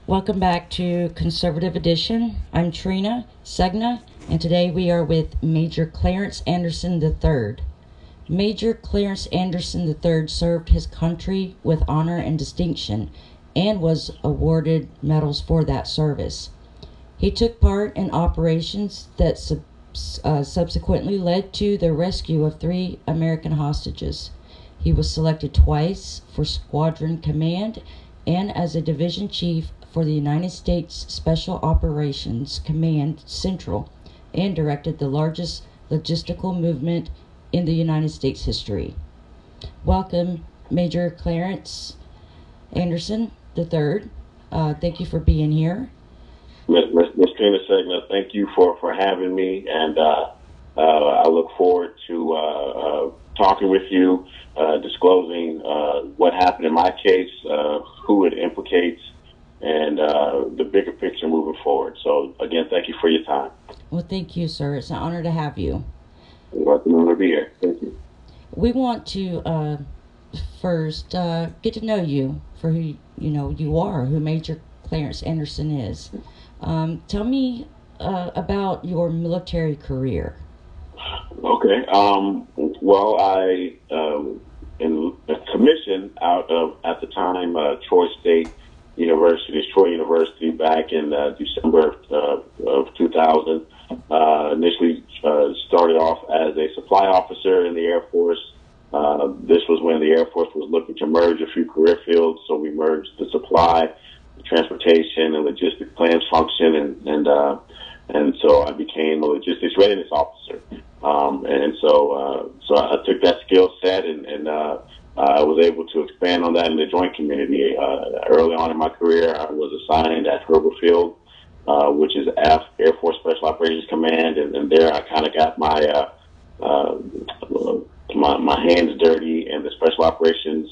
Welcome back to Conservative Edition. I'm Trina Segna, and today we are with Major Clarence Anderson III. Major Clarence Anderson III served his country with honor and distinction and was awarded medals for that service. He took part in operations that subsequently led to the rescue of 3 American hostages. He was selected twice for squadron command and as a division chief for the United States Special Operations Command Central, and directed the largest logistical movement in the United States history. Welcome, Major Clarence Anderson III. Thank you for being here. Ms. Trina Segna, thank you for having me, and I look forward to talking with you, disclosing what happened in my case, who it implicates, and the bigger picture moving forward. So, again, thank you for your time. Well, thank you, sir. It's an honor to have you. It's an honor to be here. Thank you. We want to first get to know you for who you are, who Major Clarence Anderson is. Tell me about your military career. Okay. Well, I in a commission out of, at the time, Troy University back in December of 2000. Initially started off as a supply officer in the Air Force. This was when the Air Force was looking to merge a few career fields, so we merged the supply, the transportation, and logistics plans function, and so I became a logistics readiness officer. So I took that skill set and I was able to expand on that in the joint community. Early on in my career, I was assigned at Herbert Field, which is Air Force Special Operations Command, and there I kind of got my hands dirty in the special operations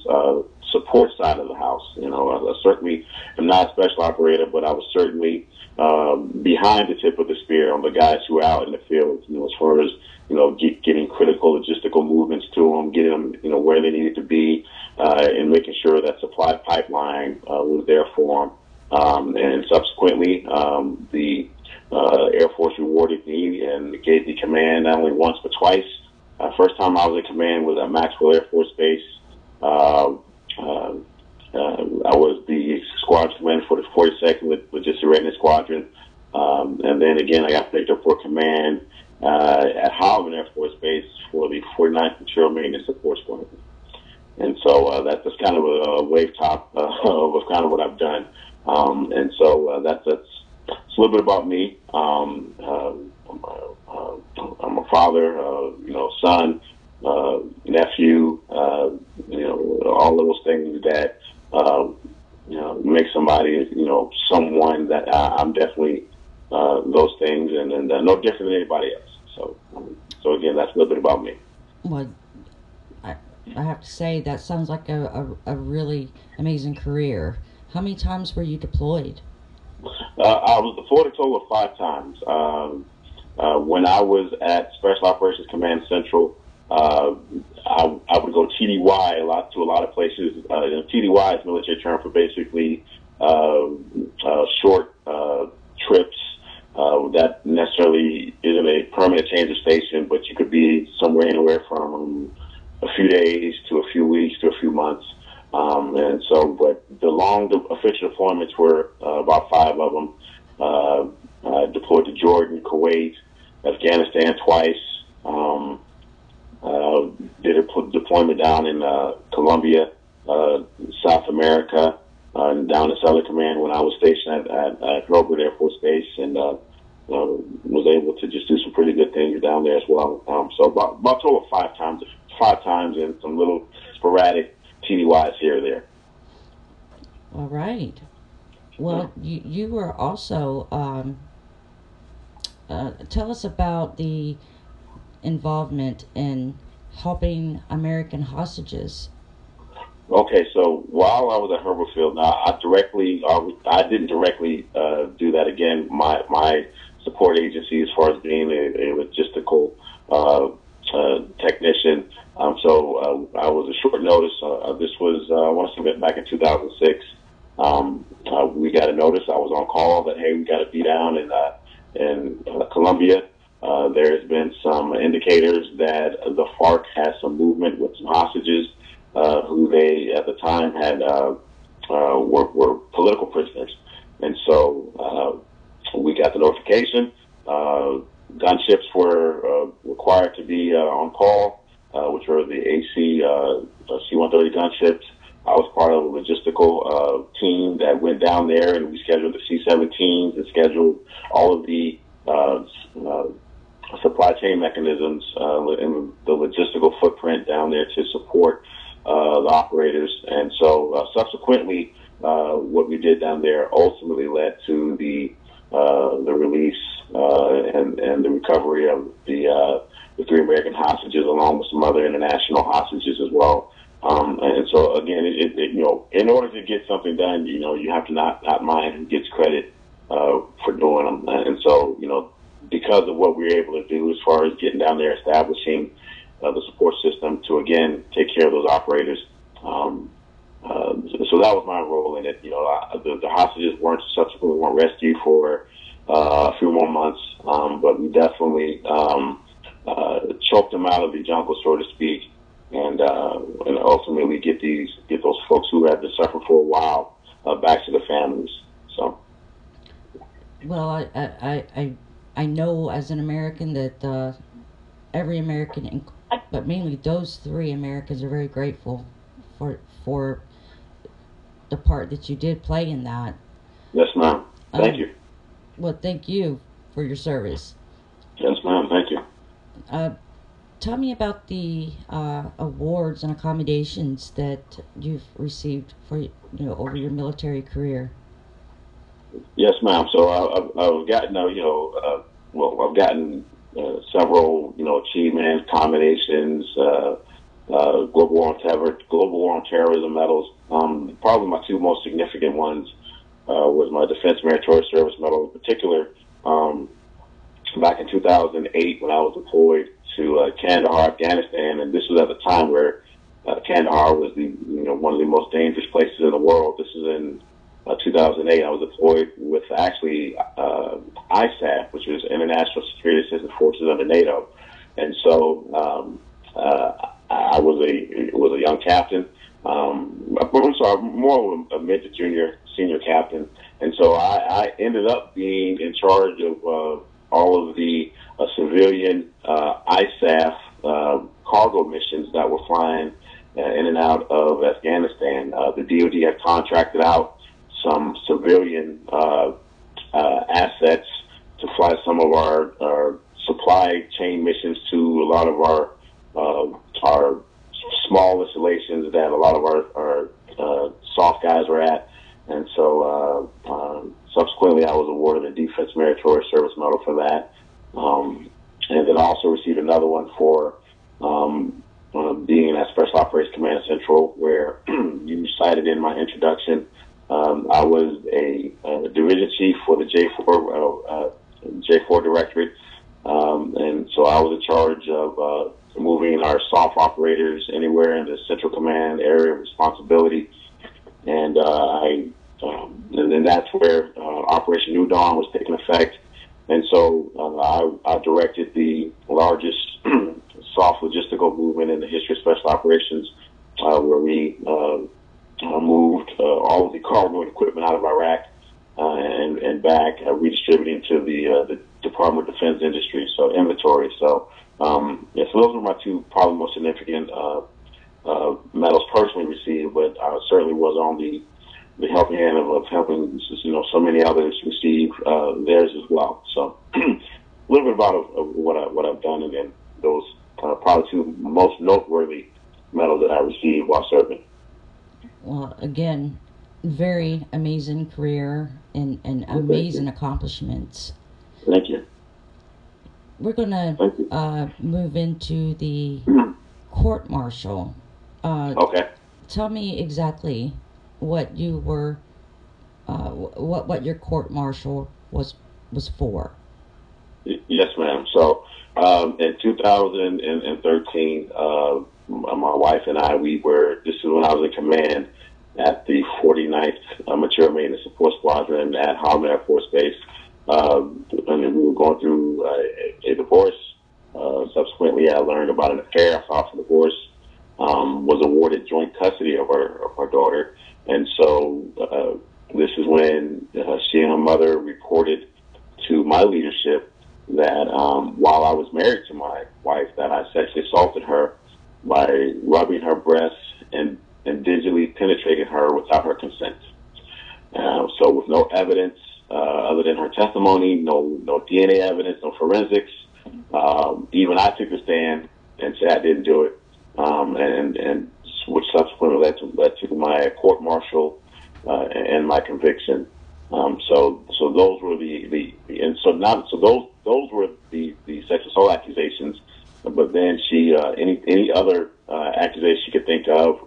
support side of the house. I certainly am not a special operator, but I was certainly behind the tip of the spear on the guys who were out in the field, as far as getting critical logistical movements to them, getting them, where they needed to be, and making sure that supply pipeline was there for them. And subsequently, the Air Force rewarded me and gave me command not only once but twice. First time I was in command was at Maxwell Air Force Base. I was the squadron commander for the 42nd Logistics Readiness Squadron. And then again, I got picked up for command at Holloman Air Force Base for the 49th Material Maintenance Support Squadron. And so that's kind of a wave top of kind of what I've done. And so that's a little bit about me. I'm a father, son, nephew, all those things that make somebody, someone that I'm definitely those things, and no different than anybody else. So again, that's a little bit about me. Well, I have to say that sounds like a really amazing career. How many times were you deployed? I was deployed a total of 5 times. When I was at Special Operations Command Central, I would go TDY to a lot of places. TDY is military term for basically short trips. That necessarily isn't a permanent change of station, but you could be somewhere anywhere from a few days to a few weeks to a few months. But the long official deployments were about 5 of them. I deployed to Jordan, Kuwait, Afghanistan twice. Did a deployment down in Colombia, South America, and down in Southern Command when I was stationed at Herbert Air Force Base, and was able to just do some pretty good things down there as well. So about total of 5 times, and some little sporadic TDYs here or there. All right. Well, you were also tell us about the involvement in helping American hostages. Okay, so while I was at Herbert Field, now I didn't directly do that. Again, my support agency, as far as being a logistical technician. So I was a short notice. This was I want to say back in 2006. We got a notice. I was on call that, hey, we got to be down in Colombia. There's been some indicators that the FARC has some movement with some hostages who they at the time had were political prisoners, and so we got the notification. Gunships were required to be on call, which were the AC C-130 gunships. I was part of a logistical team that went down there, and we scheduled the C-17s and scheduled all of the supply chain mechanisms and the logistical footprint down there to support the operators. And so subsequently, what we did down there ultimately led to the release and the recovery of the 3 American hostages, along with some other international hostages as well. And so again, in order to get something done, you have to not mind who gets credit for doing them. And so, because of what we were able to do as far as getting down there, establishing the support system to again take care of those operators. So that was my role in it. The hostages subsequently weren't rescued for a few more months, but we definitely choked them out of the jungle, so to speak, and ultimately get those folks who have been suffering for a while back to their families. So, well, I know as an American that every American, but mainly those 3 Americans, are very grateful for the part that you did play in that. Yes, ma'am. Thank you. Well, thank you for your service. Yes, ma'am. Thank you. Tell me about the awards and accommodations that you've received for over your military career. Yes, ma'am. So I've gotten I've gotten several achievements, accommodations, global war on terrorism medals. Probably my 2 most significant ones was my Defense Meritorious Service Medal in particular. Back in 2008, when I was deployed to Kandahar, Afghanistan, and this was at the time where Kandahar was one of the most dangerous places in the world. This is in 2008. I was deployed with actually ISAF, which was International Security Assistance Forces under NATO, and so I was a young captain. I'm sorry, more of a mid to senior captain, and so I ended up being in charge of all of the civilian ISAF cargo missions that were flying in and out of Afghanistan. The DoD had contracted out some civilian assets to fly some of our supply chain missions to a lot of our small installations that a lot of our soft guys were at. And so subsequently I was awarded a Defense Meritorious Service Medal for that. And then I also received another one for being at Special Operations Command Central, where you cited in my introduction. I was a division chief for the J4 Directorate, and so I was in charge of moving our soft operators anywhere in the Central Command area of responsibility, and then that's where Operation New Dawn was taking effect, and so I directed the largest soft logistical movement in the history of special operations, where we moved all of the cargo and equipment out of Iraq and back, redistributing to the Department of Defense industry, so inventory. So, so those were my 2 probably most significant medals personally received, but I certainly was on the helping hand of helping so many others receive theirs as well. So a little bit about what I've done, and then those probably 2 most noteworthy medals that I received while serving. Well, again, very amazing career and amazing accomplishments. Thank you. We're going to move into the court-martial. Okay. Tell me exactly what you were, what your court-martial was for. Yes, ma'am. So in 2013, my wife and I, this is when I was in command. at the 49th Mature Maintenance Support Squadron at Harmon Air Force Base. And we were going through a divorce. Subsequently, I learned about an affair. I filed for divorce. Was awarded joint custody of her daughter. And so this is when she and her mother reported to my leadership that while I was married to my wife, that I sexually assaulted her by rubbing her breasts and digitally penetrating her without her consent. So with no evidence other than her testimony, no DNA evidence, no forensics. Even I took the stand and said I didn't do it, and which subsequently led to my court-martial and my conviction. So those were those were the sexual assault accusations. But then she any other accusation she could think of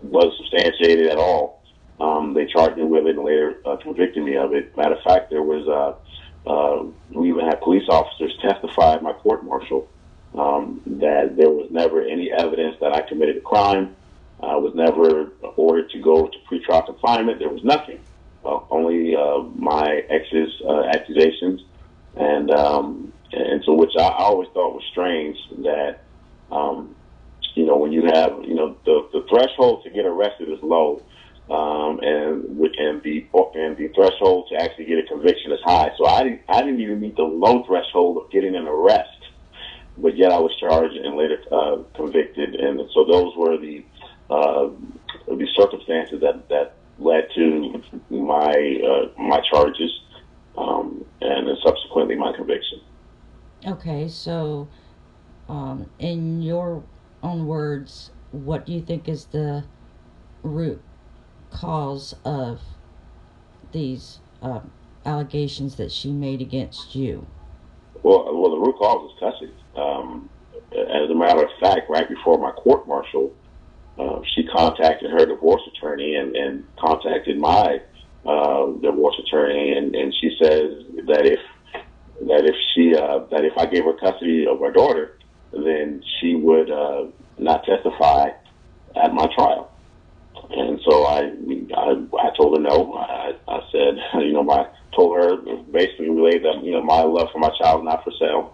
was substantiated at all. They charged me with it and later convicted me of it. Matter of fact, there was we even had police officers testify at my court-martial that there was never any evidence that I committed a crime. I was never ordered to go to pretrial confinement. There was nothing, only my ex's accusations, and so which I always thought was strange that when you have the threshold to get arrested is low. And the threshold to actually get a conviction is high. So I didn't even meet the low threshold of getting an arrest, but yet I was charged and later convicted. And so those were the circumstances that led to my charges, and then subsequently my conviction. Okay, so in your own words, what do you think is the root cause of these allegations that she made against you? Well, the root cause is custody. As a matter of fact, right before my court-martial, she contacted her divorce attorney and contacted my divorce attorney, and she says that if I gave her custody of her daughter, then she would not testify at my trial. And so I told her no. I said, told her, basically relayed that, my love for my child is not for sale.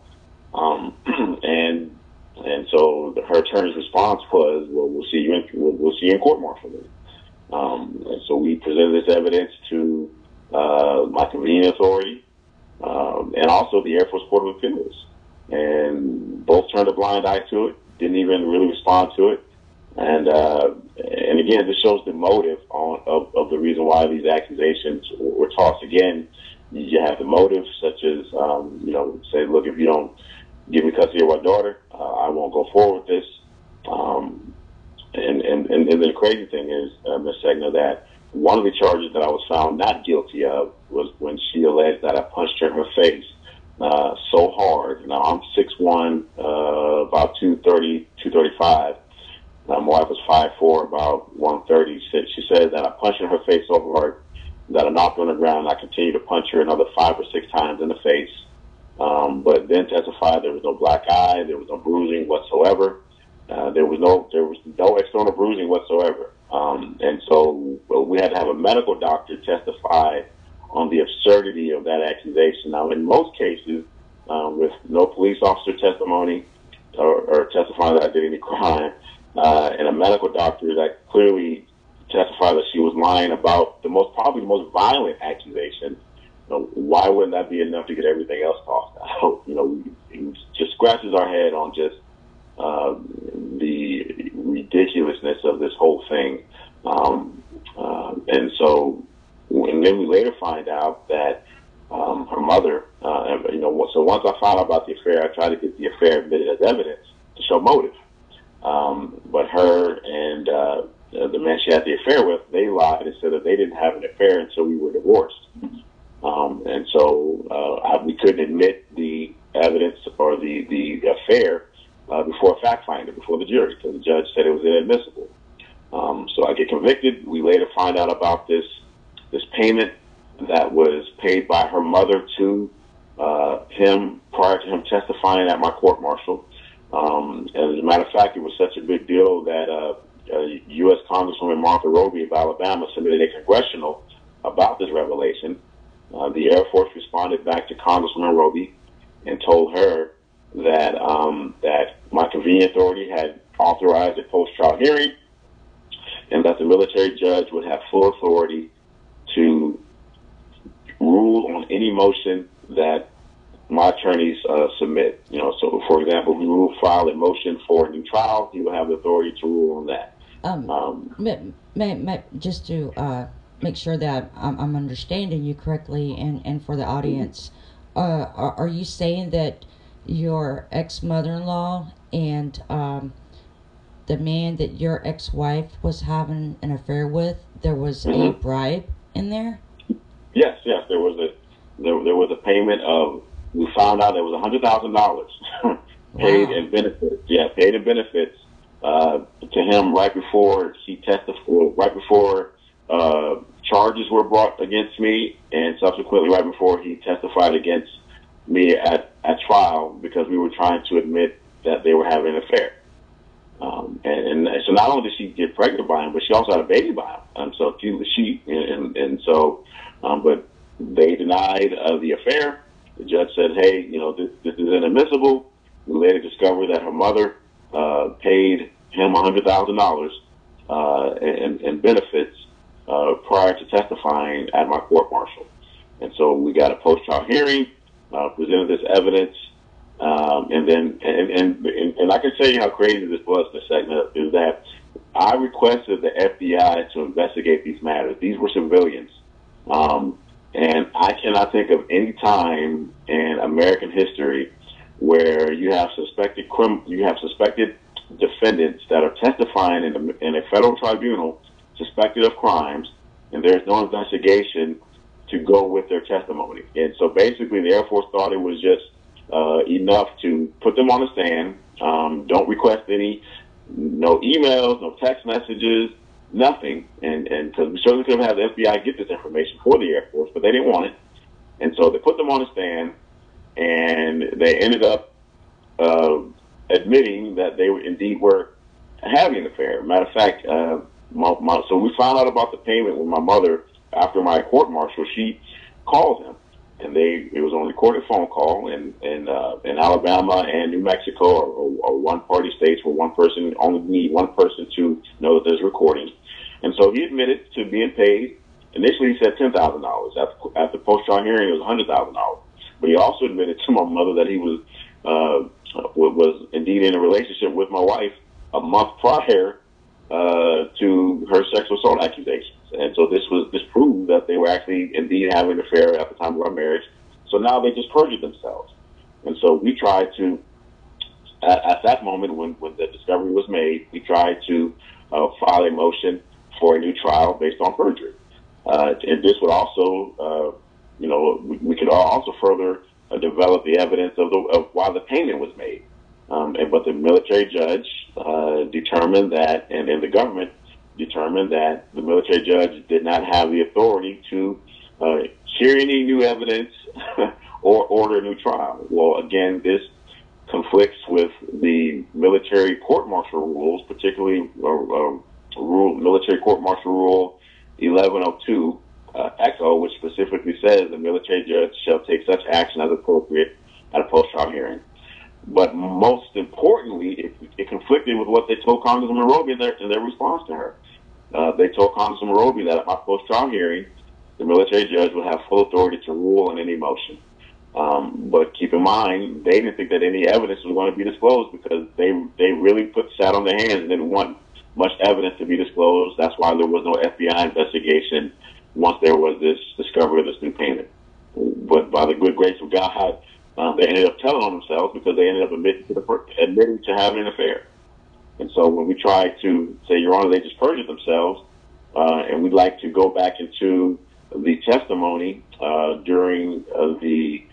And so her attorney's response was, well, we'll see you in court-martial. And so we presented this evidence to my convening authority, and also the Air Force Court of Appeals. And both turned a blind eye to it, didn't even really respond to it. And again, this shows the motive of the reason why these accusations were tossed. Again, you have the motive, such as, say, look, if you don't give me custody of my daughter, I won't go forward with this. And the crazy thing is, Ms. Segna, that one of the charges that I was found not guilty of was when she alleged that I punched her in her face so hard. Now, I'm 6'1", about 230, 235. My wife was 5'4", about 130. She said that I punched her in her face so hard that I knocked her on the ground. I continued to punch her another 5 or 6 times in the face. But then testified there was no black eye, there was no bruising whatsoever. There was no external bruising whatsoever. And so we had to have a medical doctor testify on the absurdity of that accusation. Now, in most cases, with no police officer testimony or testifying that I did any crime, and a medical doctor that clearly testified that she was lying about probably the most violent accusation, why wouldn't that be enough to get everything else tossed out? It just scratches our head on just the ridiculousness of this whole thing. And then we later find out that her mother, so once I found out about the affair, I tried to get the affair admitted as evidence to show motive. But her and the man she had the affair with, they lied and said that they didn't have an affair until we were divorced. And so we couldn't admit the evidence or the affair before a fact finder, before the jury, because the judge said it was inadmissible. So I get convicted. We later find out about this payment that was paid by her mother to him prior to him testifying at my court-martial. And as a matter of fact, it was such a big deal that U.S. Congresswoman Martha Roby of Alabama submitted a congressional about this revelation. The Air Force responded back to Congresswoman Roby and told her that that my convening authority had authorized a post-trial hearing, and that the military judge would have full authority to rule on any motion that my attorneys submit. So for example, if we will file a motion for a new trial, he will have the authority to rule on that. Just to make sure that I'm understanding you correctly, and for the audience, are you saying that your ex-mother-in-law and the man that your ex-wife was having an affair with, there was a bribe in there? Yes, there was a payment of. We found out there was $100,000 paid in benefits. Yeah, paid in benefits to him right before he testified, right before charges were brought against me, and subsequently right before he testified against me at trial, because we were trying to admit that they were having an affair. And so not only did she get pregnant by him, but she also had a baby by him. But they denied the affair. The judge said, "Hey, this is inadmissible." We later discovered that her mother paid him $100,000 in benefits prior to testifying at my court-martial. And so we got a post-trial hearing, presented this evidence, and I can tell you how crazy this was in the segment, is that I requested the FBI to investigate these matters. These were civilians. And I cannot think of any time in American history where you have suspected defendants that are testifying in a federal tribunal suspected of crimes, and there's no investigation to go with their testimony. And so basically the Air Force thought it was just enough to put them on the stand, don't request no emails, no text messages, nothing. And because we certainly could have had the FBI get this information for the Air Force, but they didn't want it. And so they put them on the stand, and they ended up admitting that they indeed were having an affair. Matter of fact, so we found out about the payment when my mother, after my court-martial, she called them, and it was on a recorded phone call in Alabama and New Mexico are one-party states where one person only need one person to know that there's recording. And so he admitted to being paid. Initially, he said $10,000. At the post-trial hearing, it was $100,000. But he also admitted to my mother that he was indeed in a relationship with my wife a month prior to her sexual assault accusations. And so this proved that they were actually indeed having an affair at the time of our marriage. So now they just perjured themselves. And so we tried to, at that moment when the discovery was made, we tried to file a motion for a new trial based on perjury. And this would also, we could also further develop the evidence of why the payment was made. But the military judge determined that, and the government determined that the military judge did not have the authority to hear any new evidence or order a new trial. Well, again, this conflicts with the military court-martial rules, particularly military court-martial rule 1102 ECHO, which specifically says the military judge shall take such action as appropriate at a post-trial hearing. But most importantly, it conflicted with what they told Congresswoman Roby in their response to her. They told Congresswoman Roby that at my post-trial hearing, the military judge would have full authority to rule on any motion. But keep in mind, they didn't think that any evidence was going to be disclosed because they really sat on their hands and didn't want much evidence to be disclosed. That's why there was no FBI investigation once there was this discovery of this new payment. But by the good grace of God, they ended up telling on themselves because they ended up admitting to having an affair. And so when we tried to say, Your Honor, they just perjured themselves, and we'd like to go back into the testimony during the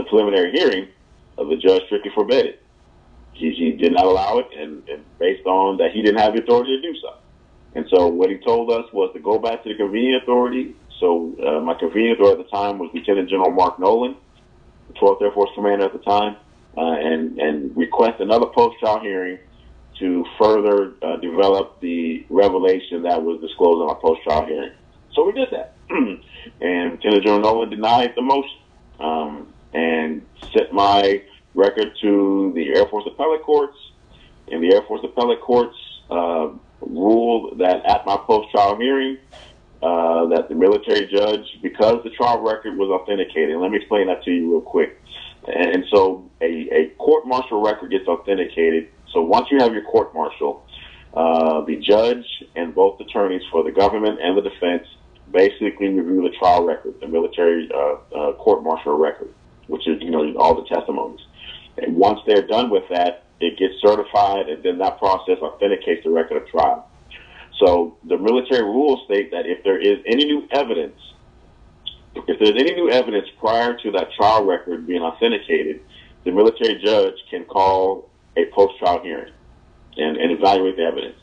preliminary hearing, the judge strictly forbade it. He did not allow it, and based on that he didn't have the authority to do so. And so what he told us was to go back to the convening authority. So my convening authority at the time was Lieutenant General Mark Nolan, the 12th Air Force Commander at the time, and request another post-trial hearing to further develop the revelation that was disclosed in our post-trial hearing. So we did that. And Lieutenant General Nolan denied the motion and sent my record to the Air Force appellate courts. And the Air Force appellate courts ruled that at my post-trial hearing, that the military judge, because the trial record was authenticated, and let me explain that to you real quick. And so a court-martial record gets authenticated. So once you have your court-martial, the judge and both attorneys for the government and the defense basically review the trial record, the military court-martial record, which is, all the testimonies. And once they're done with that, it gets certified, and then that process authenticates the record of trial. So the military rules state that if there is any new evidence, prior to that trial record being authenticated, the military judge can call a post-trial hearing and evaluate the evidence.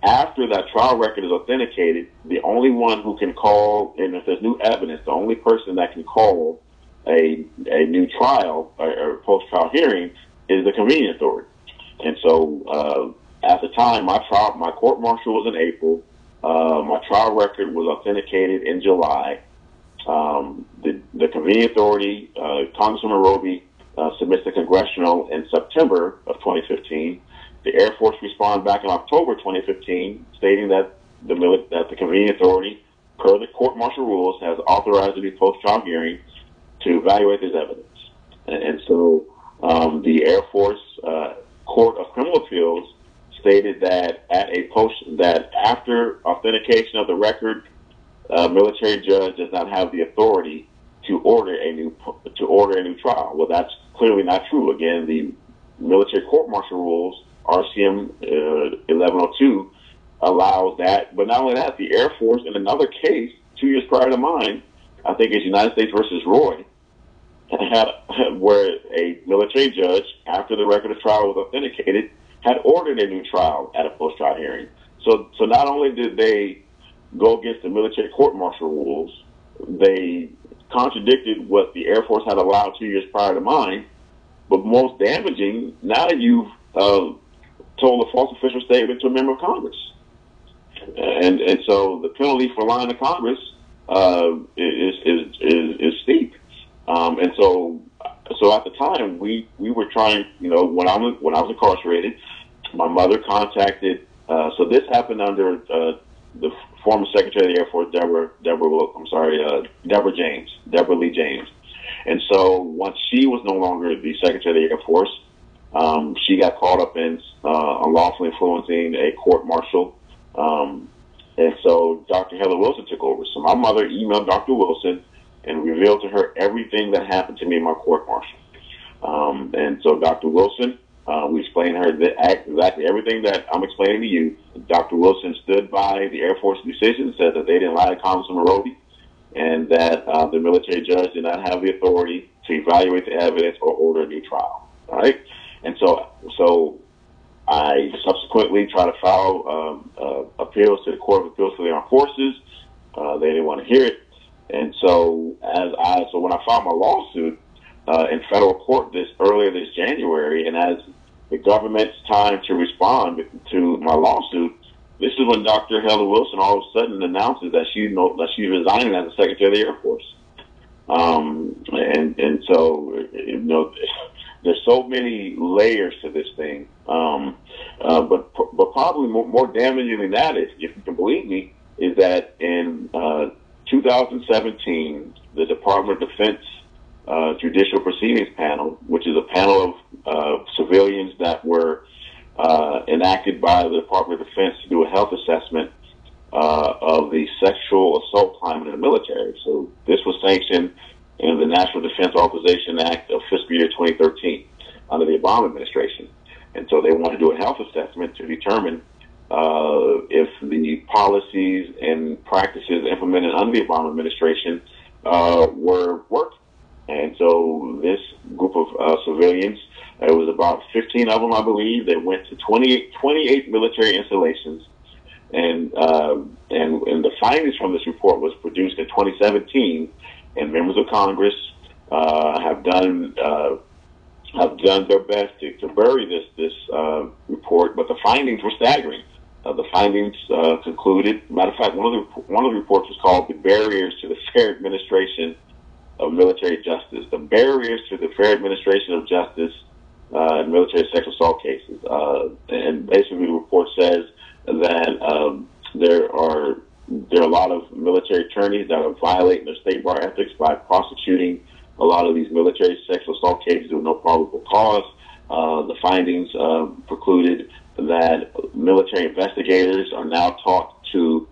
After that trial record is authenticated, the only one who can call, and if there's new evidence, the only person that can call a new trial or post-trial hearing is the convening authority. And so at the time, my court-martial was in April. My trial record was authenticated in July. The convening authority, Congressman Roby, submits to congressional in September of 2015. The Air Force responded back in October 2015, stating that the convening authority, per the court-martial rules, has authorized a post-trial hearing to evaluate this evidence. And so the Air Force Court of Criminal Appeals stated that that after authentication of the record, military judge does not have the authority to order a new trial. Well, that's clearly not true. Again, the military court-martial rules, RCM 1102, allows that. But not only that, the Air Force, in another case 2 years prior to mine, I think it's United States versus Roy, where a military judge, after the record of trial was authenticated, had ordered a new trial at a post-trial hearing. So not only did they go against the military court-martial rules, they contradicted what the Air Force had allowed 2 years prior to mine. But most damaging, now you've told a false official statement to a member of Congress. And so the penalty for lying to Congress is steep. And so at the time, we were trying, when I was incarcerated, my mother contacted, so this happened under the former Secretary of the Air Force, Deborah Lee James. And so once she was no longer the Secretary of the Air Force, she got caught up in unlawfully influencing a court-martial. And so Dr. Heather Wilson took over. So my mother emailed Dr. Wilson and revealed to her everything that happened to me in my court-martial. And so Dr. Wilson, we explained to her exactly everything that I'm explaining to you. Dr. Wilson stood by the Air Force decision, said that they didn't lie to Congressman Roby, and that the military judge did not have the authority to evaluate the evidence or order a new trial. All right? And so I subsequently tried to file appeals to the Court of Appeals for the Armed Forces. They didn't want to hear it. And so when I filed my lawsuit in federal court earlier this January, and as the government's time to respond to my lawsuit, this is when Dr. Heather Wilson all of a sudden announces that she's resigning as the Secretary of the Air Force. And so there's so many layers to this thing. But probably more damaging than that, if you can believe me, is that in 2017, the Department of Defense Judicial Proceedings Panel, which is a panel of civilians that were enacted by the Department of Defense to do a health assessment of the sexual assault climate in the military. So this was sanctioned in the National Defense Authorization Act of fiscal year 2013 under the Obama administration. And so they want to do a health assessment to determine if the policies and practices implemented under the Obama administration were working. And so this group of civilians, it was about 15 of them, I believe. They went to 28 military installations, and the findings from this report was produced in 2017. And members of Congress have done have done their best to bury this report, but the findings were staggering. The findings concluded. Matter of fact, one of the reports was called "The Barriers to the Fair Administration of Military Justice." The barriers to the fair administration of justice in military sexual assault cases, and basically the report says that there are a lot of military attorneys that are violating their state bar ethics by prosecuting a lot of these military sexual assault cases with no probable cause. The findings precluded that military investigators are now taught to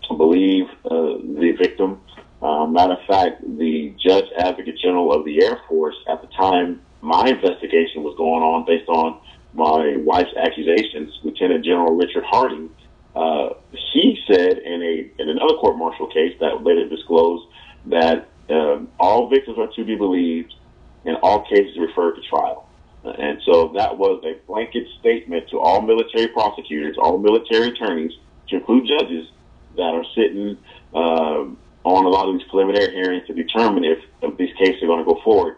believe the victim. Matter of fact, the Judge Advocate General of the Air Force at the time my investigation was going on, based on my wife's accusations, Lieutenant General Richard Harding, he said in another court-martial case that later disclosed that all victims are to be believed and all cases referred to trial. And so that was a blanket statement to all military prosecutors, all military attorneys, to include judges that are sitting on a lot of these preliminary hearings to determine if these cases are going to go forward.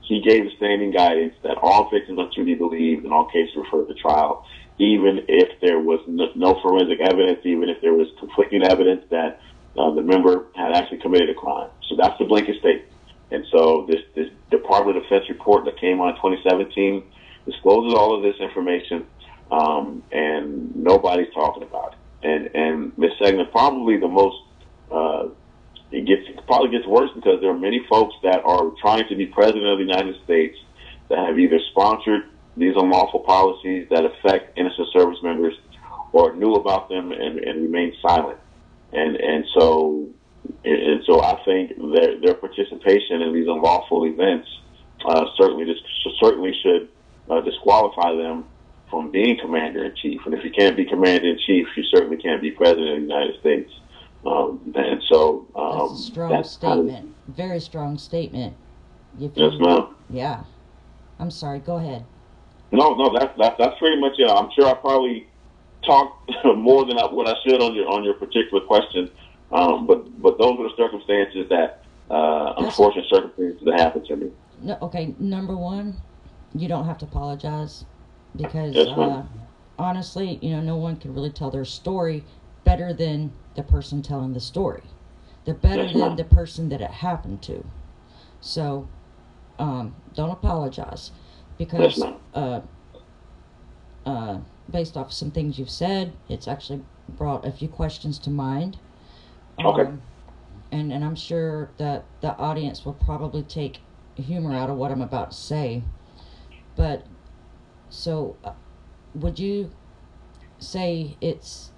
He gave a standing guidance that all victims are to be believed and all cases referred to trial, even if there was no forensic evidence, even if there was conflicting evidence that the member had actually committed a crime. So that's the blanket statement. And so this Department of Defense report that came out in 2017 discloses all of this information, and nobody's talking about it. And Ms. Segna, probably the most, it probably gets worse because there are many folks that are trying to be president of the United States that have either sponsored these unlawful policies that affect innocent service members or knew about them and remained silent. And so I think their participation in these unlawful events certainly should disqualify them from being commander-in-chief. And if you can't be commander-in-chief, you certainly can't be president of the United States. And so that's a strong statement. Very strong statement. Yes, ma'am. Yeah. I'm sorry. Go ahead. No, that's pretty much it. I'm sure I probably talked more than what I should on your particular question. But those are the circumstances that unfortunate circumstances that happened to me. No, okay. Number one, you don't have to apologize because honestly, no one can really tell their story better than the person telling the story. They're better than the person that it happened to. So don't apologize because based off some things you've said, it's actually brought a few questions to mind. Okay. And I'm sure that the audience will probably take humor out of what I'm about to say. But so would you say is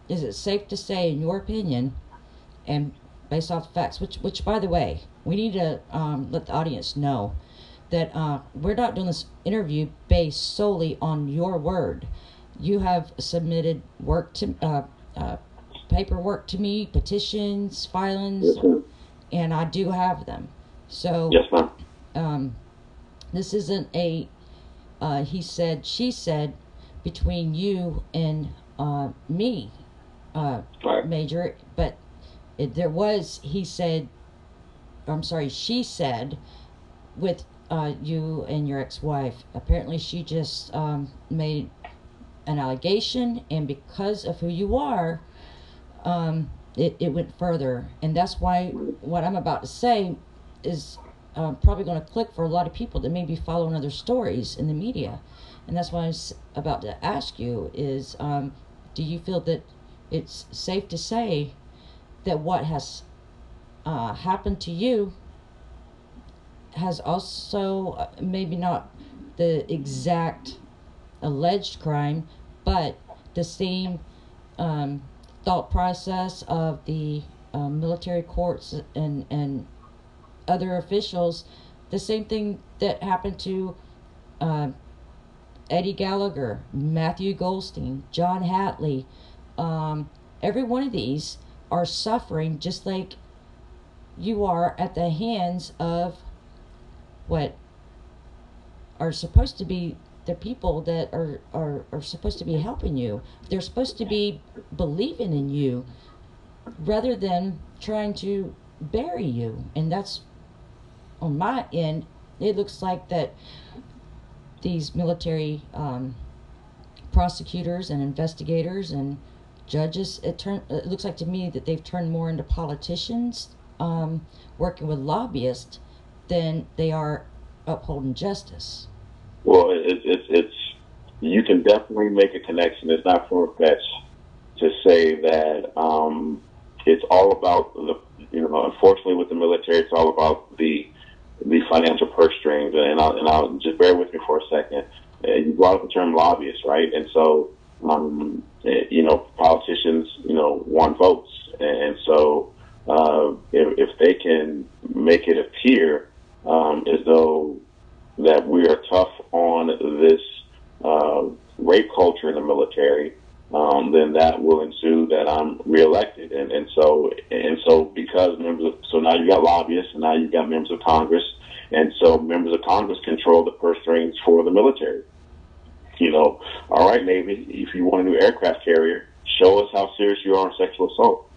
it safe to say, in your opinion, and based off the facts, which by the way, we need to let the audience know that we're not doing this interview based solely on your word. You have submitted work to paperwork to me, petitions, filings, and I do have them. So yes, ma'am. This isn't a he said, she said between you and me, Right. Major, but there was, she said with you and your ex-wife. Apparently she just made an allegation, and because of who you are, it went further. And that's why what I'm about to say is probably going to click for a lot of people that may be following other stories in the media. And that's why I was about to ask you is, do you feel that it's safe to say that what has happened to you has also maybe not the exact alleged crime, but the same thought process of the military courts and other officials, the same thing that happened to Eddie Gallagher, Matthew Goldstein, John Hatley. Every one of these are suffering just like you are at the hands of what are supposed to be the people that are supposed to be helping you. They're supposed to be believing in you rather than trying to bury you. And that's, on my end, it looks like that these military prosecutors and investigators and judges, it looks like to me that they've turned more into politicians, working with lobbyists, than they are upholding justice. Well, it's you can definitely make a connection. It's not far-fetched to say that it's all about unfortunately with the military, it's all about the financial purse strings. And I'll just bear with me for a second. You brought up the term lobbyist, right? And so politicians want votes, and so if they can make it appear as though that we are tough on this rape culture in the military, then that will ensue that I'm reelected. And so because so now you got lobbyists, and now you've got members of Congress, and so members of Congress control the purse strings for the military. All right, Navy, if you want a new aircraft carrier, show us how serious you are on sexual assault.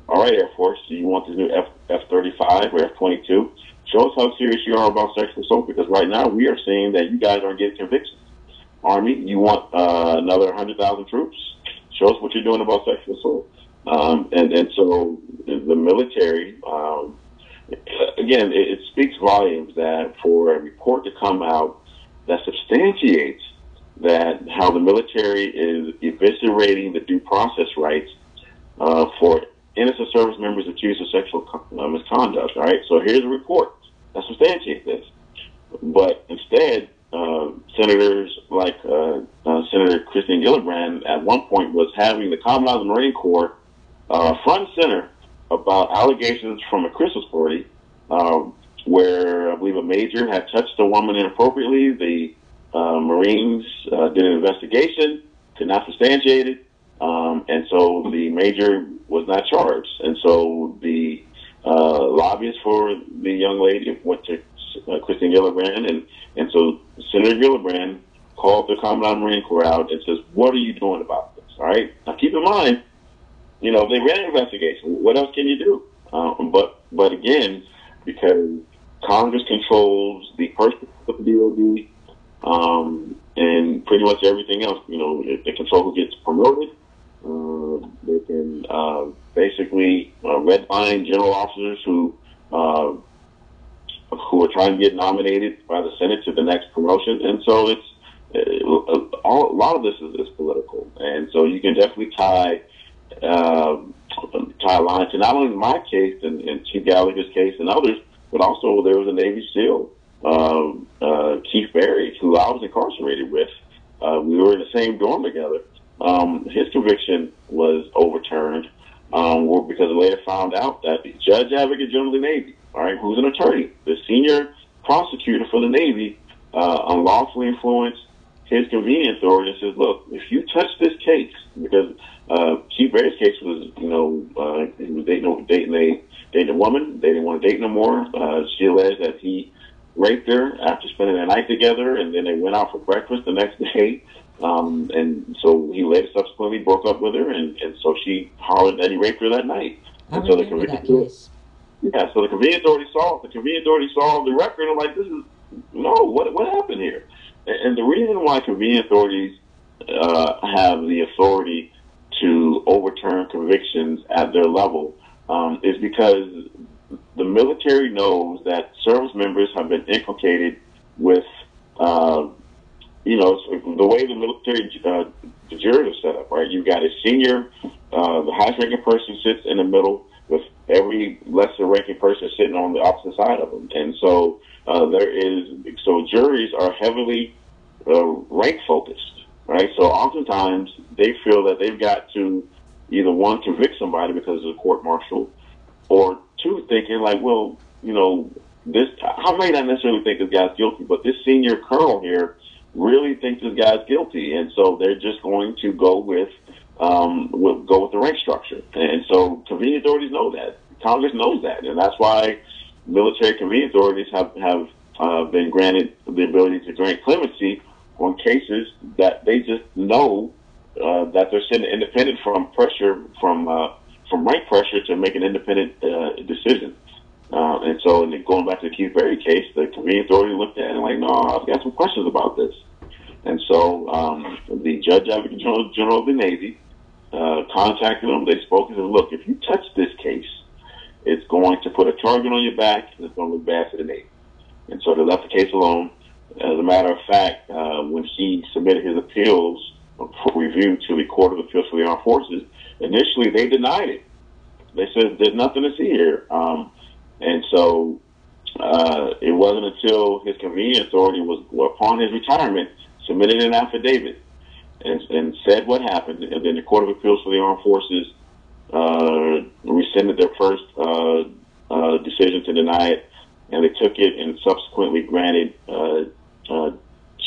All right, Air Force, do you want this new F-35 or F-22? Show us how serious you are about sexual assault, because right now we are seeing that you guys aren't getting convictions. Army, you want another 100,000 troops? Show us what you're doing about sexual assault. And so the military, again, it speaks volumes that for a report to come out that substantiates that how the military is eviscerating the due process rights for innocent service members accused of sexual misconduct. All right, so here's a report that substantiates this. But instead, senators like Senator Christine Gillibrand at one point was having the Commandant of the Marine Corps front and center about allegations from a Christmas party where I believe a major had touched a woman inappropriately. The Marines did an investigation, could not substantiate it, and so the major was not charged. And so the lobbyist for the young lady went to Christine Gillibrand, and so Senator Gillibrand called the Commandant of the Marine Corps out and says, "What are you doing about this?" All right. Now keep in mind, they ran an investigation. What else can you do? But again, because Congress controls the purse of the DOD, and pretty much everything else, they control who gets promoted. They can basically redline general officers who are trying to get nominated by the Senate to the next promotion, and so a lot of this is political, and so you can definitely tie a line to not only my case and Chief Gallagher's case and others, but also there was a Navy SEAL, Keith Berry, who I was incarcerated with. We were in the same dorm together. His conviction was overturned because it later found out that the Judge Advocate General of the Navy, all right, who's an attorney, the senior prosecutor for the Navy, unlawfully influenced his convenience authority and says, "Look, if you touch this case," because Keith Berry's case was, he was dating a woman. They didn't want to date no more. She alleged that he raped her after spending the night together, and then they went out for breakfast the next day. And so he later subsequently broke up with her, and so she hollered that he raped her that night. And so the convenience authority saw the record, and like, this is what happened here? And the reason why convenience authorities have the authority to overturn convictions at their level is because the military knows that service members have been implicated with, the way the military the jury is set up, right? You've got a senior, the highest ranking person sits in the middle with every lesser ranking person sitting on the opposite side of them. And so juries are heavily rank focused, right? So oftentimes they feel that they've got to either one, convict somebody because of the court-martial, or two, thinking like, well, I may not necessarily think this guy's guilty, but this senior colonel here really thinks this guy's guilty, and so they're just going to go with the rank structure. And so convenience authorities know that. Congress knows that, and that's why military convenience authorities have been granted the ability to grant clemency on cases that they just know that they're sitting independent from pressure from rank pressure to make an independent decision. And so, going back to the Keith Berry case, the convenience authority looked at it and like, no, I've got some questions about this. And so the Judge Advocate General of the Navy contacted them. They spoke and said, look, if you touch this case, it's going to put a target on your back, and it's going to look bad for the Navy. And so they left the case alone. As a matter of fact, when he submitted his appeals for review to the Court of Appeals for the Armed Forces, initially they denied it. They said there's nothing to see here. And so it wasn't until his convenience authority was, upon his retirement, submitted an affidavit and said what happened. And then the Court of Appeals for the Armed Forces rescinded their first decision to deny it, and they took it and subsequently granted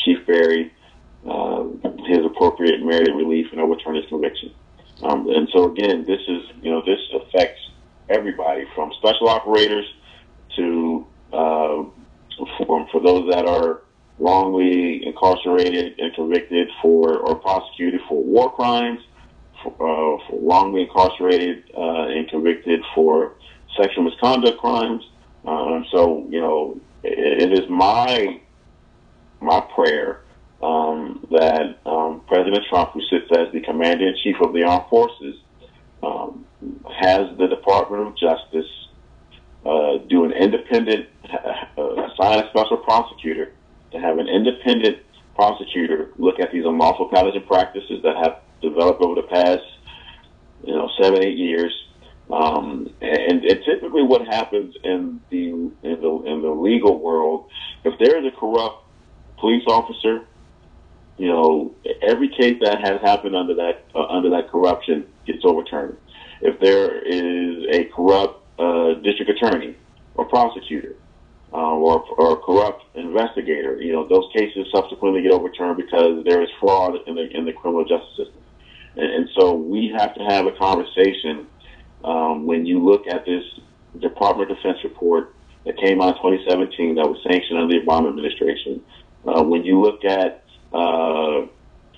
Chief Berry his appropriate merited relief and overturned his conviction. And so again, this affects everybody from special operators to for those that are wrongly incarcerated and convicted for or prosecuted for war crimes, for wrongly incarcerated and convicted for sexual misconduct crimes. So it is my prayer that President Trump, who sits as the Commander-in-Chief of the Armed Forces, has the Department of Justice do an independent, assign a special prosecutor to have an independent prosecutor look at these unlawful patterns and practices that have developed over the past, 7-8 years. And typically, what happens in the legal world, if there is a corrupt police officer, every case that has happened under that corruption gets overturned. If there is a corrupt district attorney or prosecutor or a corrupt investigator, those cases subsequently get overturned because there is fraud in the criminal justice system. And so we have to have a conversation when you look at this Department of Defense report that came out in 2017 that was sanctioned under the Obama administration. When you look at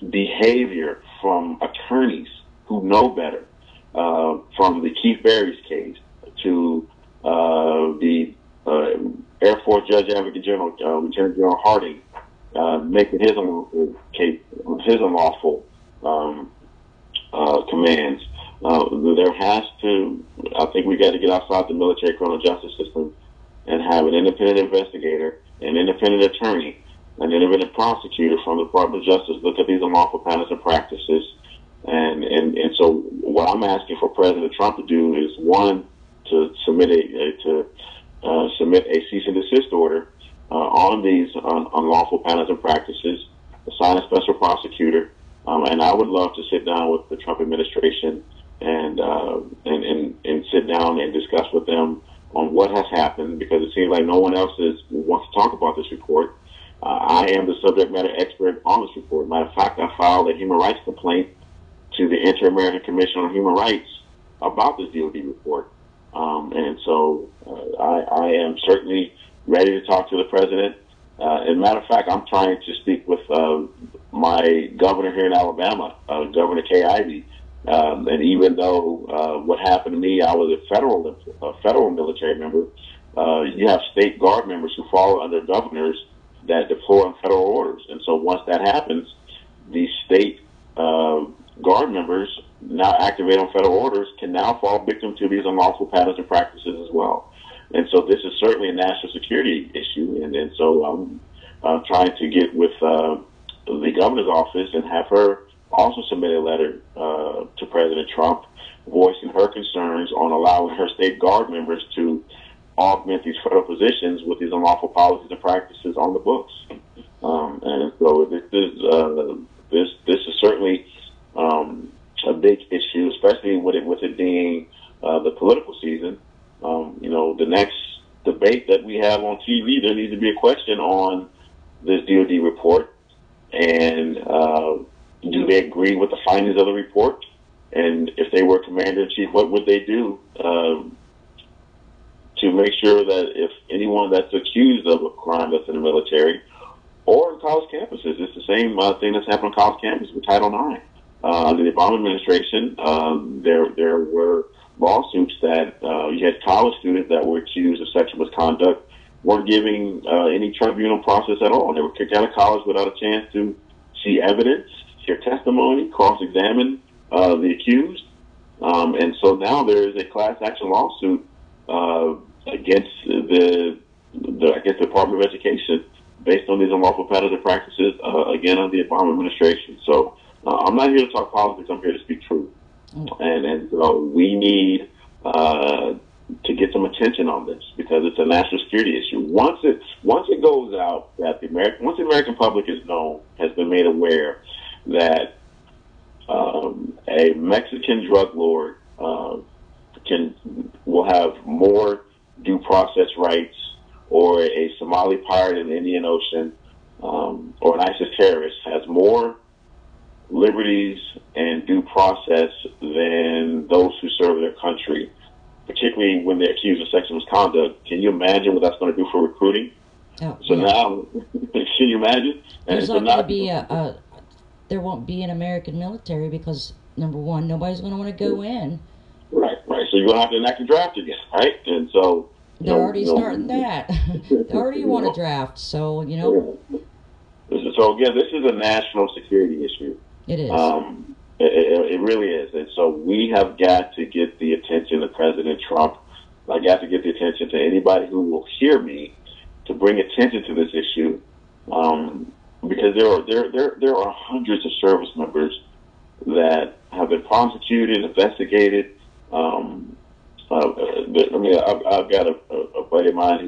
behavior from attorneys who know better, from the Keith Berry's case to the Air Force Judge Advocate General, Lieutenant General Harding, making his unlawful commands. There has to, I think we got to get outside the military criminal justice system and have an independent investigator, an independent attorney, an independent prosecutor from the Department of Justice look at these unlawful patterns and practices. And so what I'm asking for President Trump to do is, one, to submit a cease and desist order on these unlawful patterns and practices, assign a special prosecutor, and I would love to sit down with the Trump administration and sit down and discuss with them on what has happened, because it seems like no one else wants to talk about this report. I am the subject matter expert on this report. Matter of fact, I filed a human rights complaint to the Inter-American Commission on Human Rights about this DOD report. And so I am certainly ready to talk to the president. As a matter of fact, I'm trying to speak with my governor here in Alabama, Governor Kay Ivey. And even though what happened to me, I was a federal military member, you have state guard members who fall under governors that deploy on federal orders. And so once that happens, these state guard members now activate on federal orders can now fall victim to these unlawful patterns and practices as well. And so this is certainly a national security issue. And so I'm trying to get with the governor's office and have her also submit a letter to President Trump voicing her concerns on allowing her state guard members to augment these federal positions with these unlawful policies and practices on the books. And so this is certainly a big issue, especially with it being the political season. The next debate that we have on TV, there needs to be a question on this DOD report, and do they agree with the findings of the report? And if they were commander-in-chief, what would they do to make sure that if anyone that's accused of a crime that's in the military or in college campuses, it's the same thing that's happened on college campuses with Title IX. Under the Obama administration, there were lawsuits that you had college students that were accused of sexual misconduct weren't giving any tribunal process at all. They were kicked out of college without a chance to see evidence, hear testimony, cross-examine the accused. And so now there is a class action lawsuit against the Department of Education based on these unlawful patterns and practices, again, under the Obama administration. So I'm not here to talk politics. I'm here to speak truth. And so we need to get some attention on this because it's a national security issue. Once it goes out that the American public is known, has been made aware that a Mexican drug lord will have more due process rights, or a Somali pirate in the Indian Ocean, or an ISIS terrorist has more liberties and due process than those who serve their country, particularly when they're accused of sexual misconduct. Can you imagine what that's going to do for recruiting? Now, can you imagine? There's not going to be there won't be an American military because, number one, nobody's going to want to go in. Right. So you're going to have to enact a draft again, right? And so they're already starting that. They already want to draft, so, So, again, this is a national security issue. It is. It really is. And so we have got to get the attention of President Trump. I got to get the attention to anybody who will hear me to bring attention to this issue, because there are hundreds of service members that have been prosecuted, investigated. I've got a buddy of mine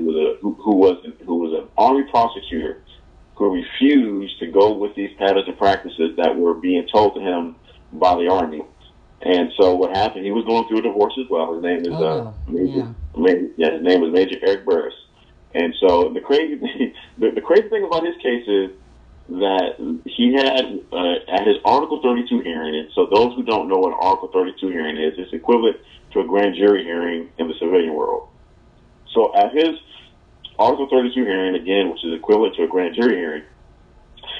who was an Army prosecutor who refused to go with these patterns and practices that were being told to him by the Army. And so what happened? He was going through a divorce as well. His name is his name was Major Eric Burris. And so the crazy thing about his case is that he had at his Article 32 hearing. And so those who don't know what an Article 32 hearing is, it's equivalent to a grand jury hearing in the civilian world. So at his Article 32 hearing, again, which is equivalent to a grand jury hearing,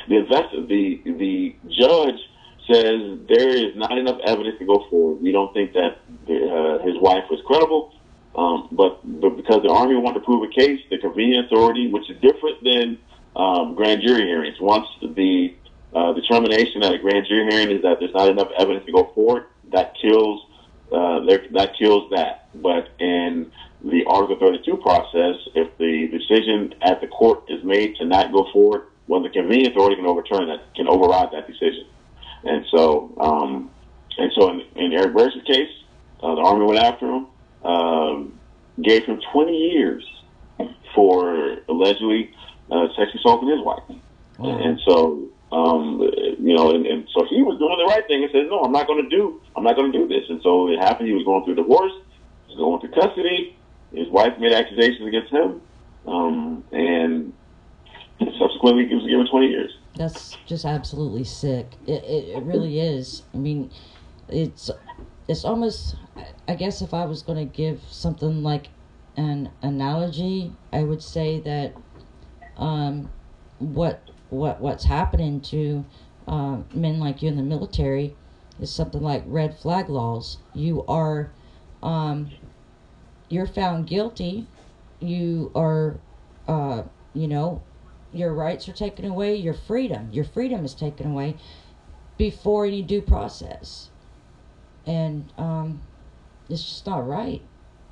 the judge says there is not enough evidence to go forward. We don't think that his wife was credible, but because the Army wanted to prove a case, the convening authority, which is different than grand jury hearings, once the determination at a grand jury hearing is that there's not enough evidence to go forward, that kills that. But in the Article 32 process, if the decision at the court is made to not go forward, well, the convening authority can override that decision. And so in Eric Burris' case, the Army went after him, gave him 20 years for allegedly sexually assaulting his wife. Wow. And so, and so he was doing the right thing and said, no, I'm not going to do this. And so it happened. He was going through divorce, he was going through custody. His wife made accusations against him, and subsequently he was given 20 years. That's just absolutely sick. It really is. I mean, it's almost, I guess if I was going to give something like an analogy, I would say that what's happening to men like you in the military is something like red flag laws. You are you're found guilty, you are your rights are taken away, your freedom is taken away before any due process, and it's just not right.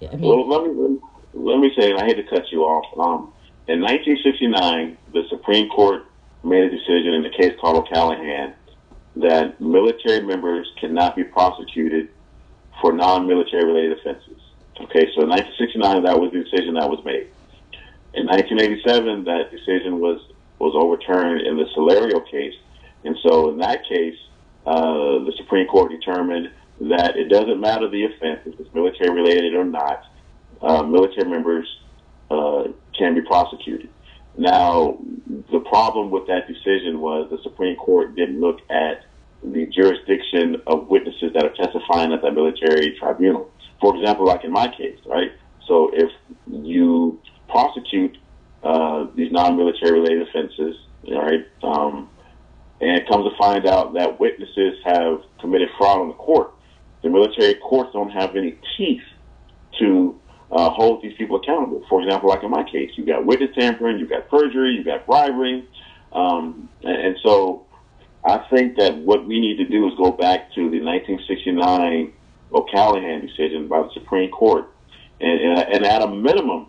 I mean, well, let me say, and I hate to cut you off. In 1969, the Supreme Court made a decision in a case called O'Callaghan that military members cannot be prosecuted for non-military related offenses. Okay, so in 1969, that was the decision that was made. In 1987, that decision was overturned in the Solario case. And so in that case, the Supreme Court determined that it doesn't matter the offense, if it's military related or not, military members can be prosecuted. Now, the problem with that decision was the Supreme Court didn't look at the jurisdiction of witnesses that are testifying at that military tribunal. For example, like in my case, right? So if you prosecute these non-military related offenses, right, and it comes to find out that witnesses have committed fraud on the court, the military courts don't have any teeth to hold these people accountable. For example, like in my case, you got witness tampering, you got perjury, you got bribery, and so I think that what we need to do is go back to the 1969 O'Callaghan decision by the Supreme Court, and at a minimum,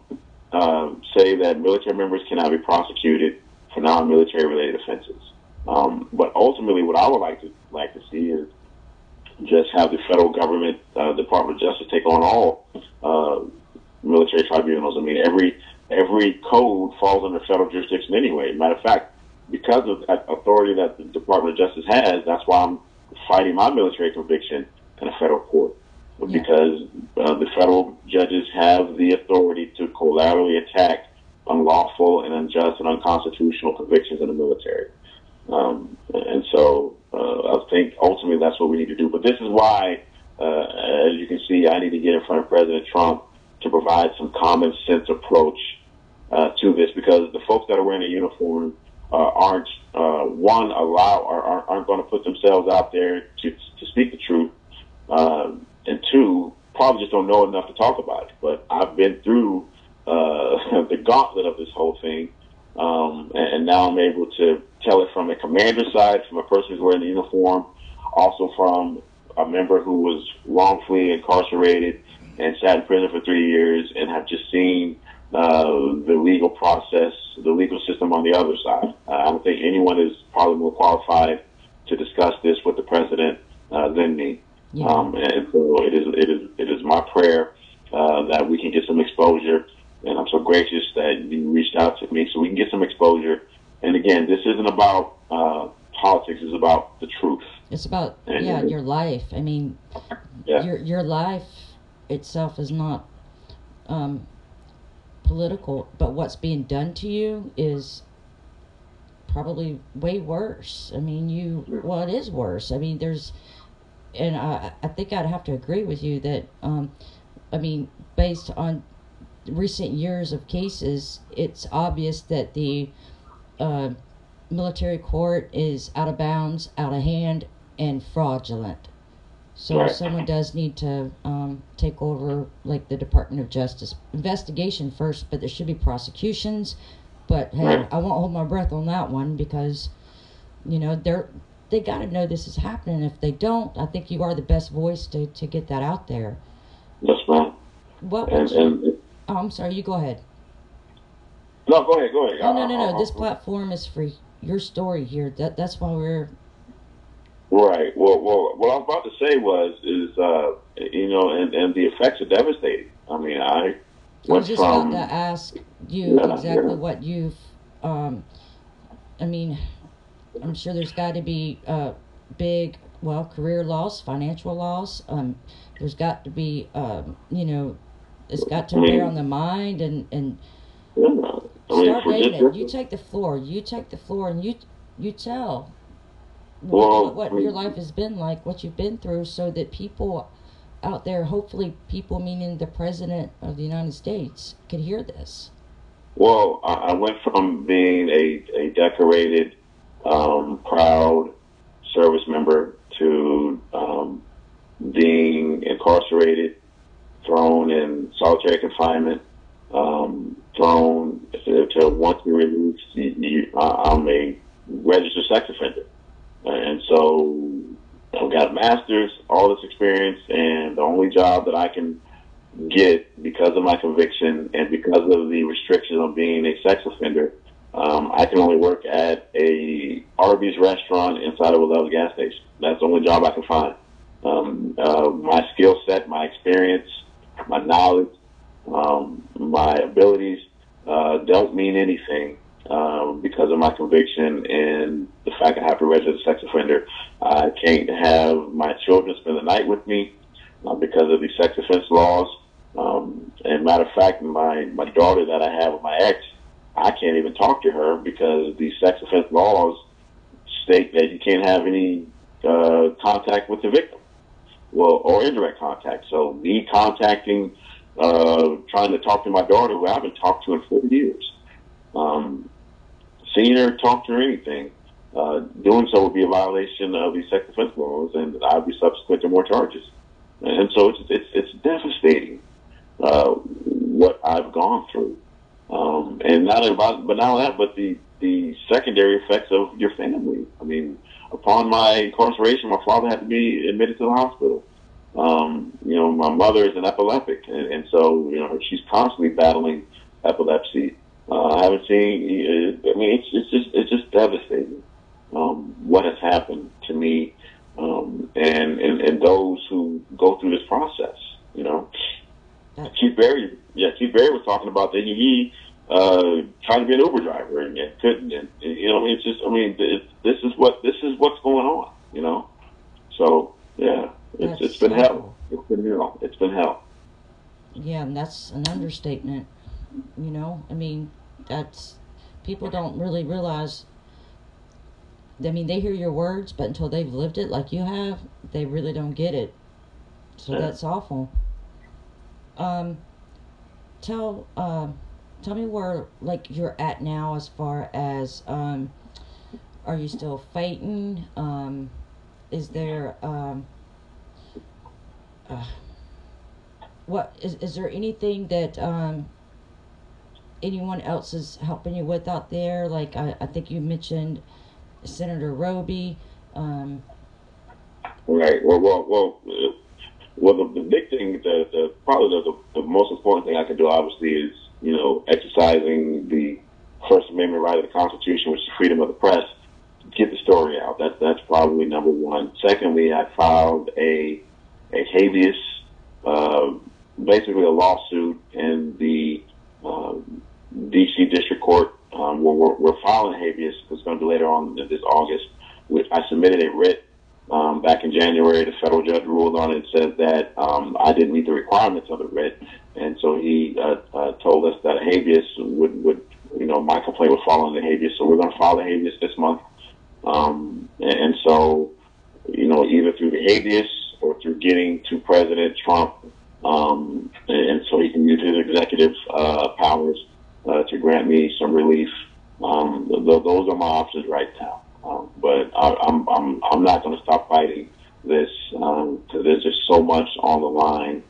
say that military members cannot be prosecuted for non-military related offenses. But ultimately, what I would like to see is just have the federal government, Department of Justice, take on all military tribunals. I mean, every code falls under federal jurisdiction anyway. Matter of fact, because of that authority that the Department of Justice has, that's why I'm fighting my military conviction in a federal court. Yeah. Because the federal judges have the authority to collaterally attack unlawful and unjust and unconstitutional convictions in the military. And so I think ultimately that's what we need to do. But this is why, as you can see, I need to get in front of President Trump to provide some common sense approach to this, because the folks that are wearing a uniform aren't going to put themselves out there to speak the truth, and two, probably just don't know enough to talk about it. But I've been through the gauntlet of this whole thing, and now I'm able to tell it from a commander's side, from a person who's wearing the uniform, also from a member who was wrongfully incarcerated and sat in prison for 3 years, and have just seen the legal process, the legal system on the other side. I don't think anyone is probably more qualified to discuss this with the president than me. Yeah. And so it is my prayer that we can get some exposure, and I'm so gracious that you reached out to me so we can get some exposure. And again, this isn't about politics; it's about the truth. It's about your life. I mean, your life itself is not political, but what's being done to you is probably way worse. I mean, it is worse. I mean, and I think I'd have to agree with you that, I mean, based on recent years of cases, it's obvious that the military court is out of bounds, out of hand, and fraudulent. So someone does need to take over, like the Department of Justice investigation first, but there should be prosecutions. But hey, I won't hold my breath on that one, because, you know, they got to know this is happening. If they don't, I think you are the best voice to get that out there. Yes, ma'am. I'm sorry, you go ahead. No, go ahead. No. This platform is for your story here. That's why we're... Right. Well, what I was about to say and the effects are devastating. I mean, I was just about to ask you exactly what you've, I mean, I'm sure there's got to be big, career loss, financial loss. There's got to be, it's got to bear on the mind and start dating it. You take the floor, and you tell what your life has been like, what you've been through, so that people out there, hopefully people meaning the President of the United States, could hear this. Well, I went from being a decorated, proud service member to being incarcerated, thrown in solitary confinement, thrown to once we released, I'm a registered sex offender. And so I've got a master's, all this experience, and the only job that I can get because of my conviction and because of the restrictions on being a sex offender, I can only work at a Arby's restaurant inside of a Love's gas station. That's the only job I can find. My skill set, my experience, my knowledge, my abilities don't mean anything because of my conviction and the fact I have to register as a sex offender. I can't have my children spend the night with me because of the sex offense laws. And matter of fact, my daughter that I have with my ex, I can't even talk to her because the sex offense laws state that you can't have any contact with the victim, or indirect contact. So me contacting, trying to talk to my daughter, who I haven't talked to in 4 years, seeing her, talk to her, anything, doing so would be a violation of the sex offense laws, and I'd be subsequent to more charges. And so it's devastating what I've gone through, and not only about, but not only that, but the secondary effects of your family. I mean, upon my incarceration, my father had to be admitted to the hospital. My mother is an epileptic, and so she's constantly battling epilepsy. I haven't seen. I mean, it's just devastating what has happened to me, and those who go through this process. Chief Berry was talking about that he trying to be an Uber driver and couldn't, and it's just, this is what's going on, So yeah, it's been hell. It's been hell. It's been hell. Yeah, and that's an understatement. That's, people don't really realize. They hear your words, but until they've lived it like you have, they really don't get it. So that's awful. Tell me where you're at now as far as are you still fighting? Is there what is there anything that anyone else is helping you with out there? Like I think you mentioned Senator Roby. Right. Well, the big thing, probably the most important thing I can do, obviously, is exercising the First Amendment right of the Constitution, which is freedom of the press. Get the story out. That's probably number one. Secondly, I filed a habeas, basically a lawsuit in the D.C. District Court. We're filing habeas. It's going to be later on this August. Which I submitted a writ back in January. The federal judge ruled on it and said that I didn't meet the requirements of the writ, and so he told us that a habeas would my complaint would fall under habeas. So we're going to file a habeas this month, and so either through the habeas or through getting to President Trump, and so he can use his executive powers to grant me some relief. Those are my options right now. But I'm not going to stop fighting this because there's just so much on the line.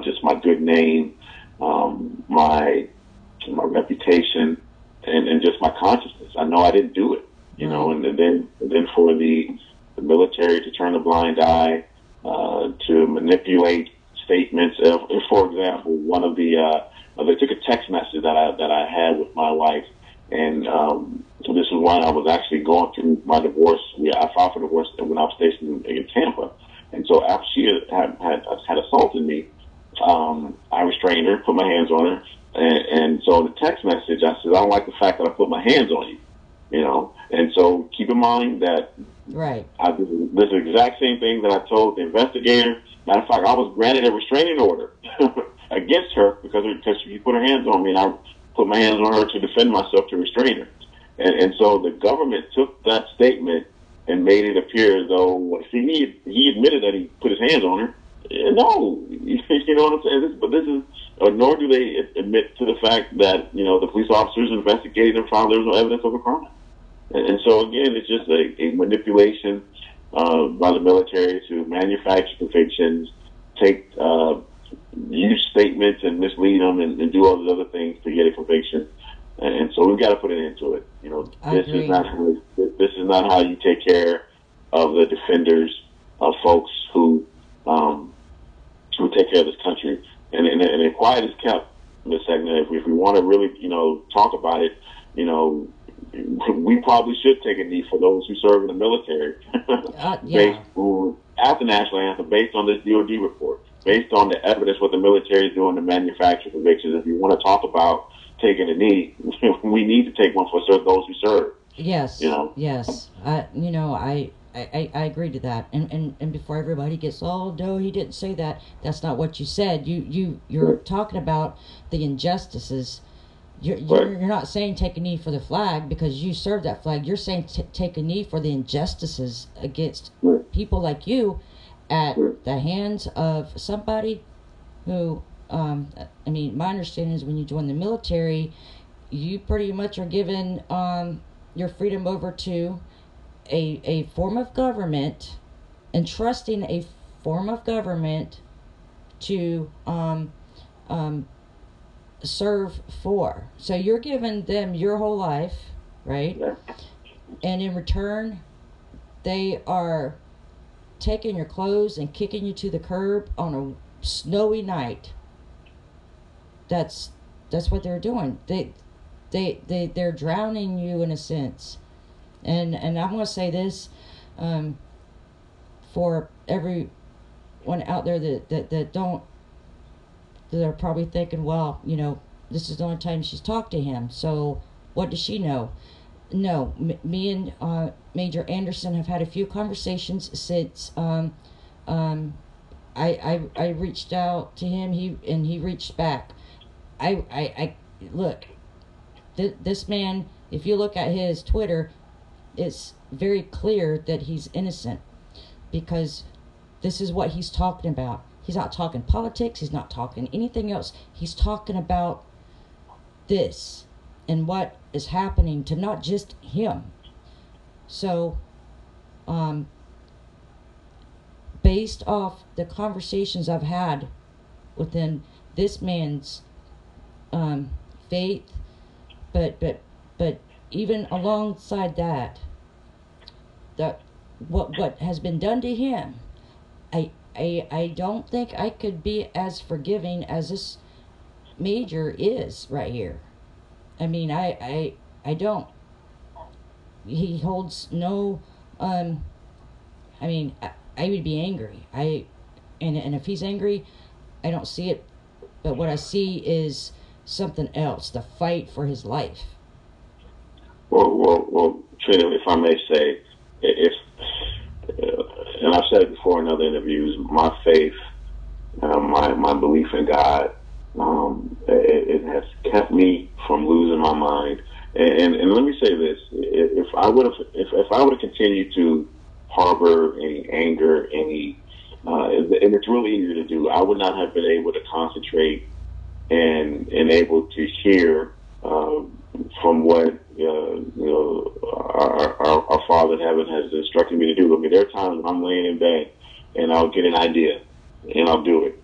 Just my good name, my reputation, and just my consciousness. I know I didn't do it, and then for the military to turn a blind eye, to manipulate statements. For example, one of they took a text message that I had with my wife. And so this is when I was actually going through my divorce. I filed for divorce when I was stationed in Tampa. And so after she had assaulted me, I restrained her, put my hands on her. And so the text message, I said, I don't like the fact that I put my hands on you, And so keep in mind that right. This is the exact same thing that I told the investigator. Matter of fact, I was granted a restraining order against her because she put her hands on me, and I put my hands on her to defend myself, to restrain her. And so the government took that statement and made it appear as though, see, he admitted that he put his hands on her. No, you know what I'm saying? But this is, nor do they admit to the fact that, the police officers investigated and found there was no evidence of a crime. And so, again, it's just a manipulation by the military to manufacture convictions, use statements and mislead them and do all these other things to get a conviction. And so we've got to put an end to it. This is not how you take care of the defenders of folks who take care of this country. And quiet is kept, Ms. Segna. If we want to really, talk about it, we probably should take a knee for those who serve in the military. Based on, at the national anthem, based on this DOD report, based on the evidence what the military is doing to manufacture convictions. If you want to talk about taking a knee, we need to take one for those who serve. Yes. Yes. I agree to that. And before everybody gets, oh no, he didn't say that. That's not what you said. You're talking about the injustices. You're not saying take a knee for the flag because you serve that flag. You're saying take a knee for the injustices against people like you at the hands of somebody who, my understanding is when you join the military, you pretty much are given your freedom over to a form of government, and trusting a form of government to serve for. So you're giving them your whole life, right? Yeah. And in return, they are taking your clothes and kicking you to the curb on a snowy night. That's what they're doing. They're drowning you in a sense. And I'm going to say this for everyone out there that are probably thinking, well, you know, this is the only time she's talked to him, so what does she know? No, me and Major Anderson have had a few conversations since I reached out to him, he reached back. I look, this man, if you look at his Twitter, it's very clear that he's innocent, because this is what he's talking about. He's not talking politics. He's not talking anything else. He's talking about this and what is happening to not just him. So, based off the conversations I've had within this man's faith, but even alongside that, what has been done to him, I don't think I could be as forgiving as this Major is right here. I mean, I don't. He holds no. I mean, I would be angry. And if he's angry, I don't see it. But what I see is something else. The fight for his life. Well, Trina, if I may say, if and I've said it before in other interviews, my faith, my belief in God, it has kept me from losing my mind. And let me say this: if I would have continued to harbor any anger, and it's really easy to do, I would not have been able to concentrate and able to hear from what our Father in heaven has instructed me to do. I mean, there are times when I'm laying in bed and I'll get an idea and I'll do it,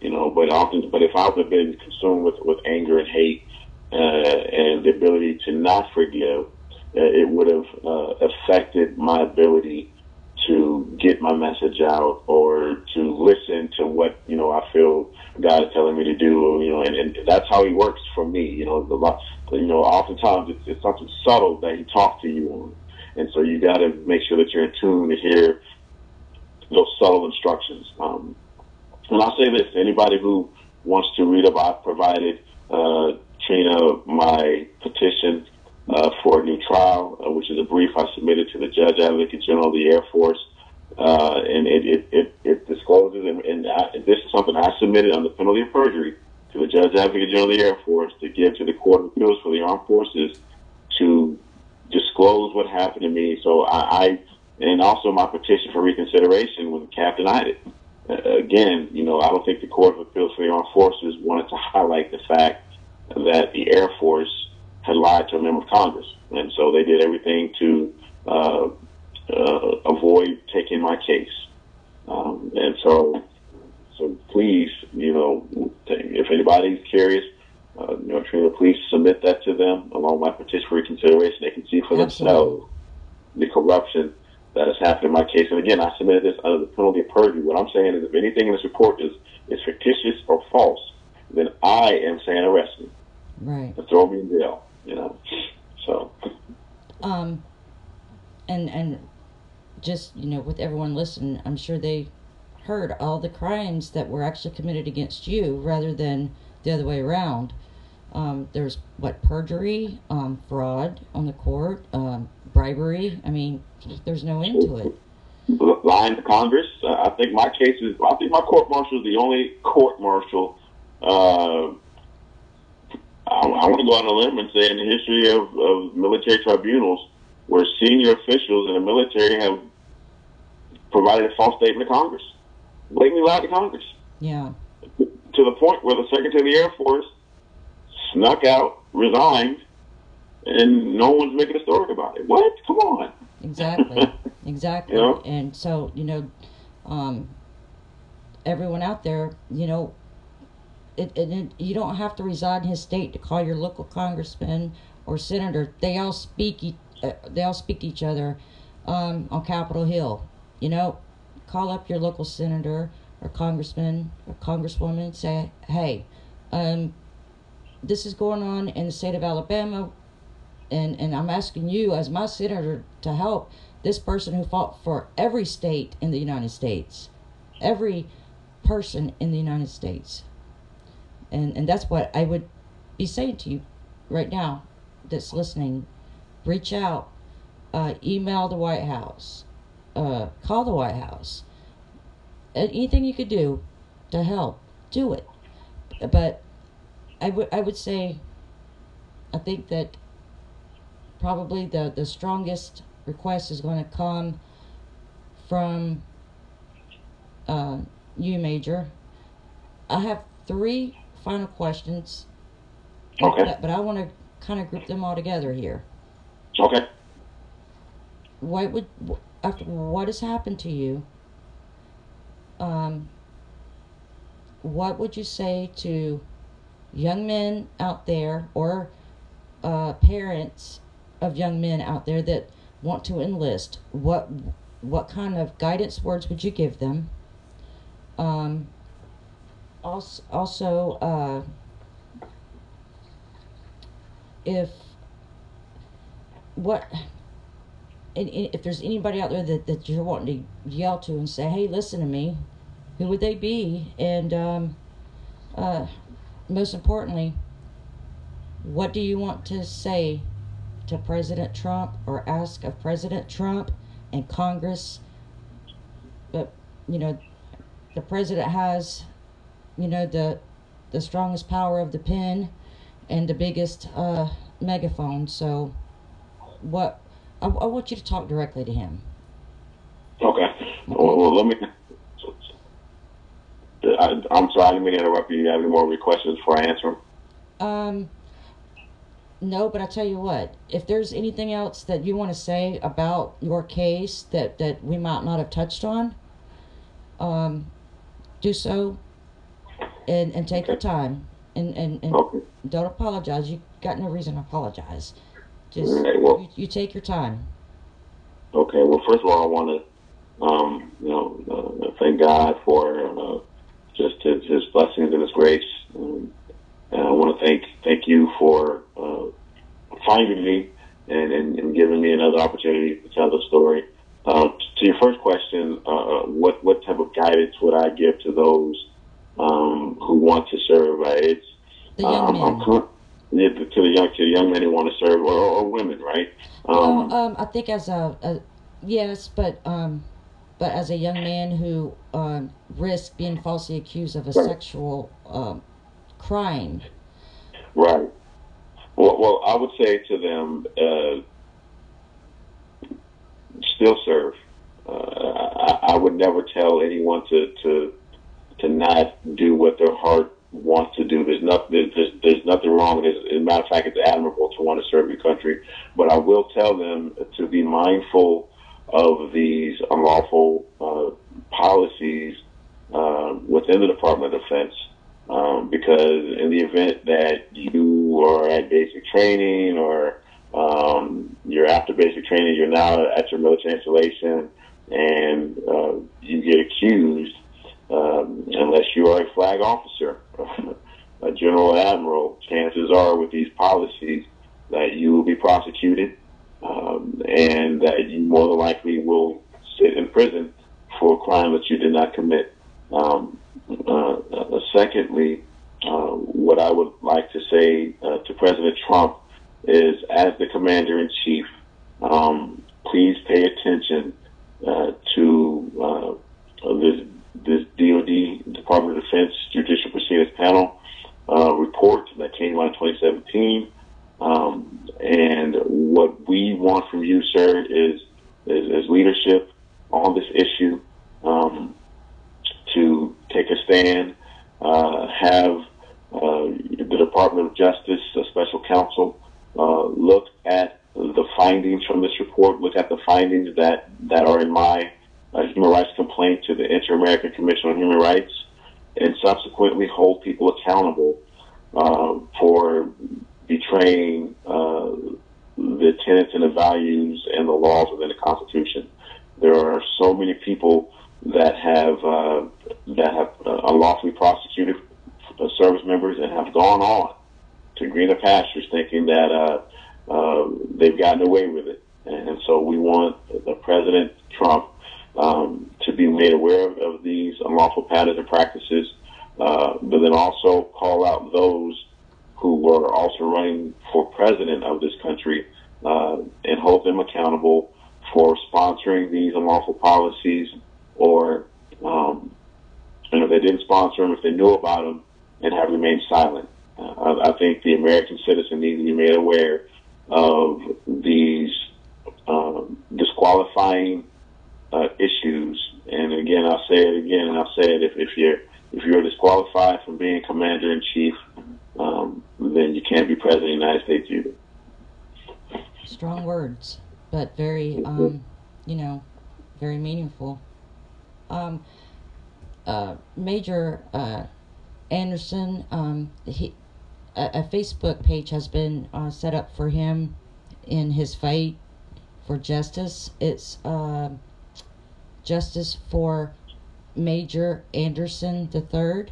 But if I would have been consumed with anger and hate and the ability to not forgive, it would have affected my ability to get my message out or to listen to what I feel God is telling me to do. And that's how He works for me. Oftentimes it's something subtle that He talks to you on, and so you got to make sure that you're in tune to hear those subtle instructions. And I'll say this: anybody who wants to read about, I've provided Trina my petition for a new trial, which is a brief I submitted to the Judge Advocate General of the Air Force, and it discloses, and this is something I submitted under penalty of perjury to the Judge Advocate General of the Air Force to give to the Court of Appeals for the Armed Forces to disclose what happened to me. So and also my petition for reconsideration when the cap denied it. Again, I don't think the Court of Appeals for the Armed Forces wanted to highlight the fact that the Air Force had lied to a member of Congress, and so they did everything to avoid taking my case. And so please, if anybody's curious, Trina, please submit that to them along with my petition for reconsideration. They can see for themselves the corruption that has happened in my case. And again, I submitted this under the penalty of perjury. What I'm saying is, if anything in this report is fictitious or false, then I am saying arrest me, right, and throw me in jail. So. And just with everyone listening, I'm sure they heard all the crimes that were actually committed against you, rather than the other way around. There's perjury, fraud on the court, bribery. I mean, there's no end to it. Lying to Congress. I think my court-martial is the only court-martial. I want to go out on a limb and say, in the history of military tribunals, where senior officials in the military have provided a false statement to Congress, blatantly lied to Congress. Yeah. To the point where the Secretary of the Air Force snuck out, resigned, and no one's making a story about it. What? Come on. Exactly. And so, everyone out there, you don't have to reside in his state to call your local congressman or senator. They all speak to each other on Capitol Hill. You know, call up your local senator or congressman or congresswoman and say, hey, this is going on in the state of Alabama, and I'm asking you as my senator to help this person who fought for every state in the United States, every person in the United States. And that's what I would be saying to you right now that's listening. Reach out, email the White House, call the White House. Anything you could do to help, do it. But I would say, I think that probably the strongest request is going to come from you, Major. I have 3 final questions. Okay. But I want to kind of group them all together here. Okay. After what has happened to you, what would you say to young men out there, or parents of young men out there that want to enlist? What kind of guidance words would you give them? Also, if there's anybody out there that you're wanting to yell to and say, hey, listen to me, who would they be? And most importantly, what do you want to say to President Trump, or ask of President Trump and Congress? But, you know, the president has, you know, the strongest power of the pen and the biggest megaphone. So I want you to talk directly to him. Okay. Well, let me. I'm sorry, I didn't mean to interrupt you. You have any more questions before I answer them? No, but I tell you what, if there's anything else that you want to say about your case that we might not have touched on, do so, and take your time, and Okay. don't apologize. You got no reason to apologize. Just Okay, well, you take your time. Okay. Well, first of all, I want to thank God for just His blessings and His grace. And I want to thank you for finding me and giving me another opportunity to tell the story. To your first question, what type of guidance would I give to those who want to serve? It's The young men. to the young men who want to serve, or women, right? I think as yes, but as a young man who risked being falsely accused of a sexual crime. Right. Well, I would say to them, still serve. I would never tell anyone to not do what their heart wants to do. There's nothing wrong with it. As a matter of fact, it's admirable to want to serve your country. But I will tell them to be mindful of these unlawful policies within the Department of Defense. Because in the event that you are at basic training, or you're after basic training, you're now at your military installation, and you get accused, unless you are a flag officer, a general admiral, chances are with these policies that you will be prosecuted, and that you more than likely will sit in prison for a crime that you did not commit. Secondly, what I would like to say to President Trump is, as the Commander-in-Chief, please pay attention to this DoD, Department of Defense Judicial Proceedings Panel report that came out in 2017. And what we want from you, sir, is leadership on this issue, to take a stand, have the Department of Justice, a special counsel, look at the findings from this report, look at the findings that are in my human rights complaint to the Inter-American Commission on Human Rights, and subsequently hold people accountable for betraying the tenets and the values and the laws within the Constitution. There are so many people that have unlawfully prosecuted service members and have gone on to greener pastures, thinking that they've gotten away with it. And so we want President Trump to be made aware of these unlawful patterns and practices, but then also call out those who were also running for president of this country and hold them accountable for sponsoring these unlawful policies, or and if they didn't sponsor them, if they knew about them, and have remained silent. I think the American citizen needs to be made aware of these disqualifying issues. And again, I'll say it again, and I'll say it: if you're disqualified from being commander in chief, then you can't be president of the United States either. Strong words, but very, very meaningful. Major Anderson, a Facebook page has been set up for him in his fight for justice. It's Justice for Major Anderson III.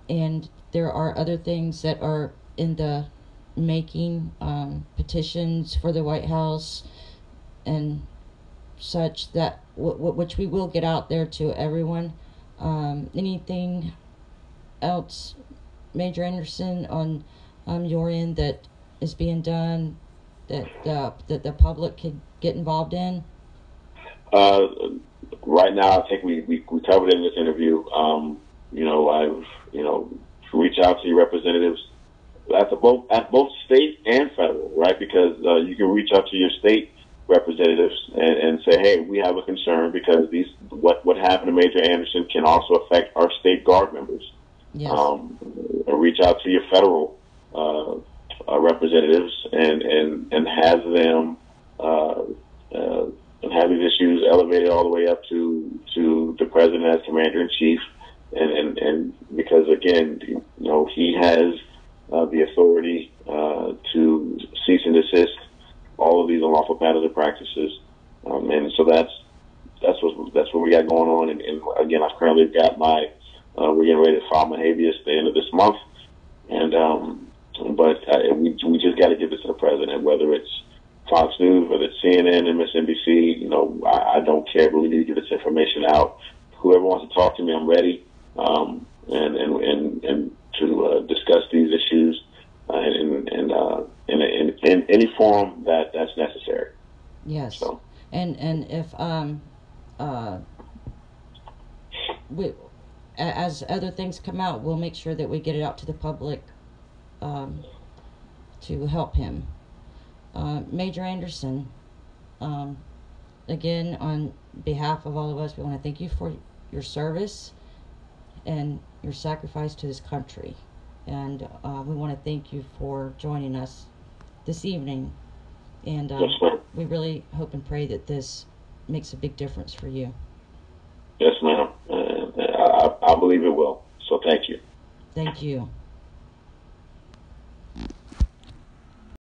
And there are other things that are in the making, petitions for the White House and such, that which we will get out there to everyone. Anything else, Major Anderson, on your end that is being done that the public could get involved in? Right now, I think we covered it in this interview. I've reach out to your representatives at both state and federal, right? Because you can reach out to your state representatives and say, hey, we have a concern because what happened to Major Anderson can also affect our state guard members. Yes. Reach out to your federal representatives and have them and have these issues elevated all the way up to the president as commander in chief, and because again, he has the authority to cease and desist all of these unlawful patterns and practices, and so that's what we got going on. And again, I've currently got we're getting ready to file my habeas at the end of this month, and but we just got to give this to the president, whether it's Fox News, whether it's CNN, MSNBC. I don't care, but we need to get this information out. Whoever wants to talk to me, I'm ready, and to discuss these issues in any form that's necessary. Yes. So. And if as other things come out, we'll make sure that we get it out to the public to help him. Major Anderson, again, on behalf of all of us, we want to thank you for your service and your sacrifice to this country. And we want to thank you for joining us this evening. And we really hope and pray that this makes a big difference for you. Yes, ma'am. I believe it will. So thank you. Thank you.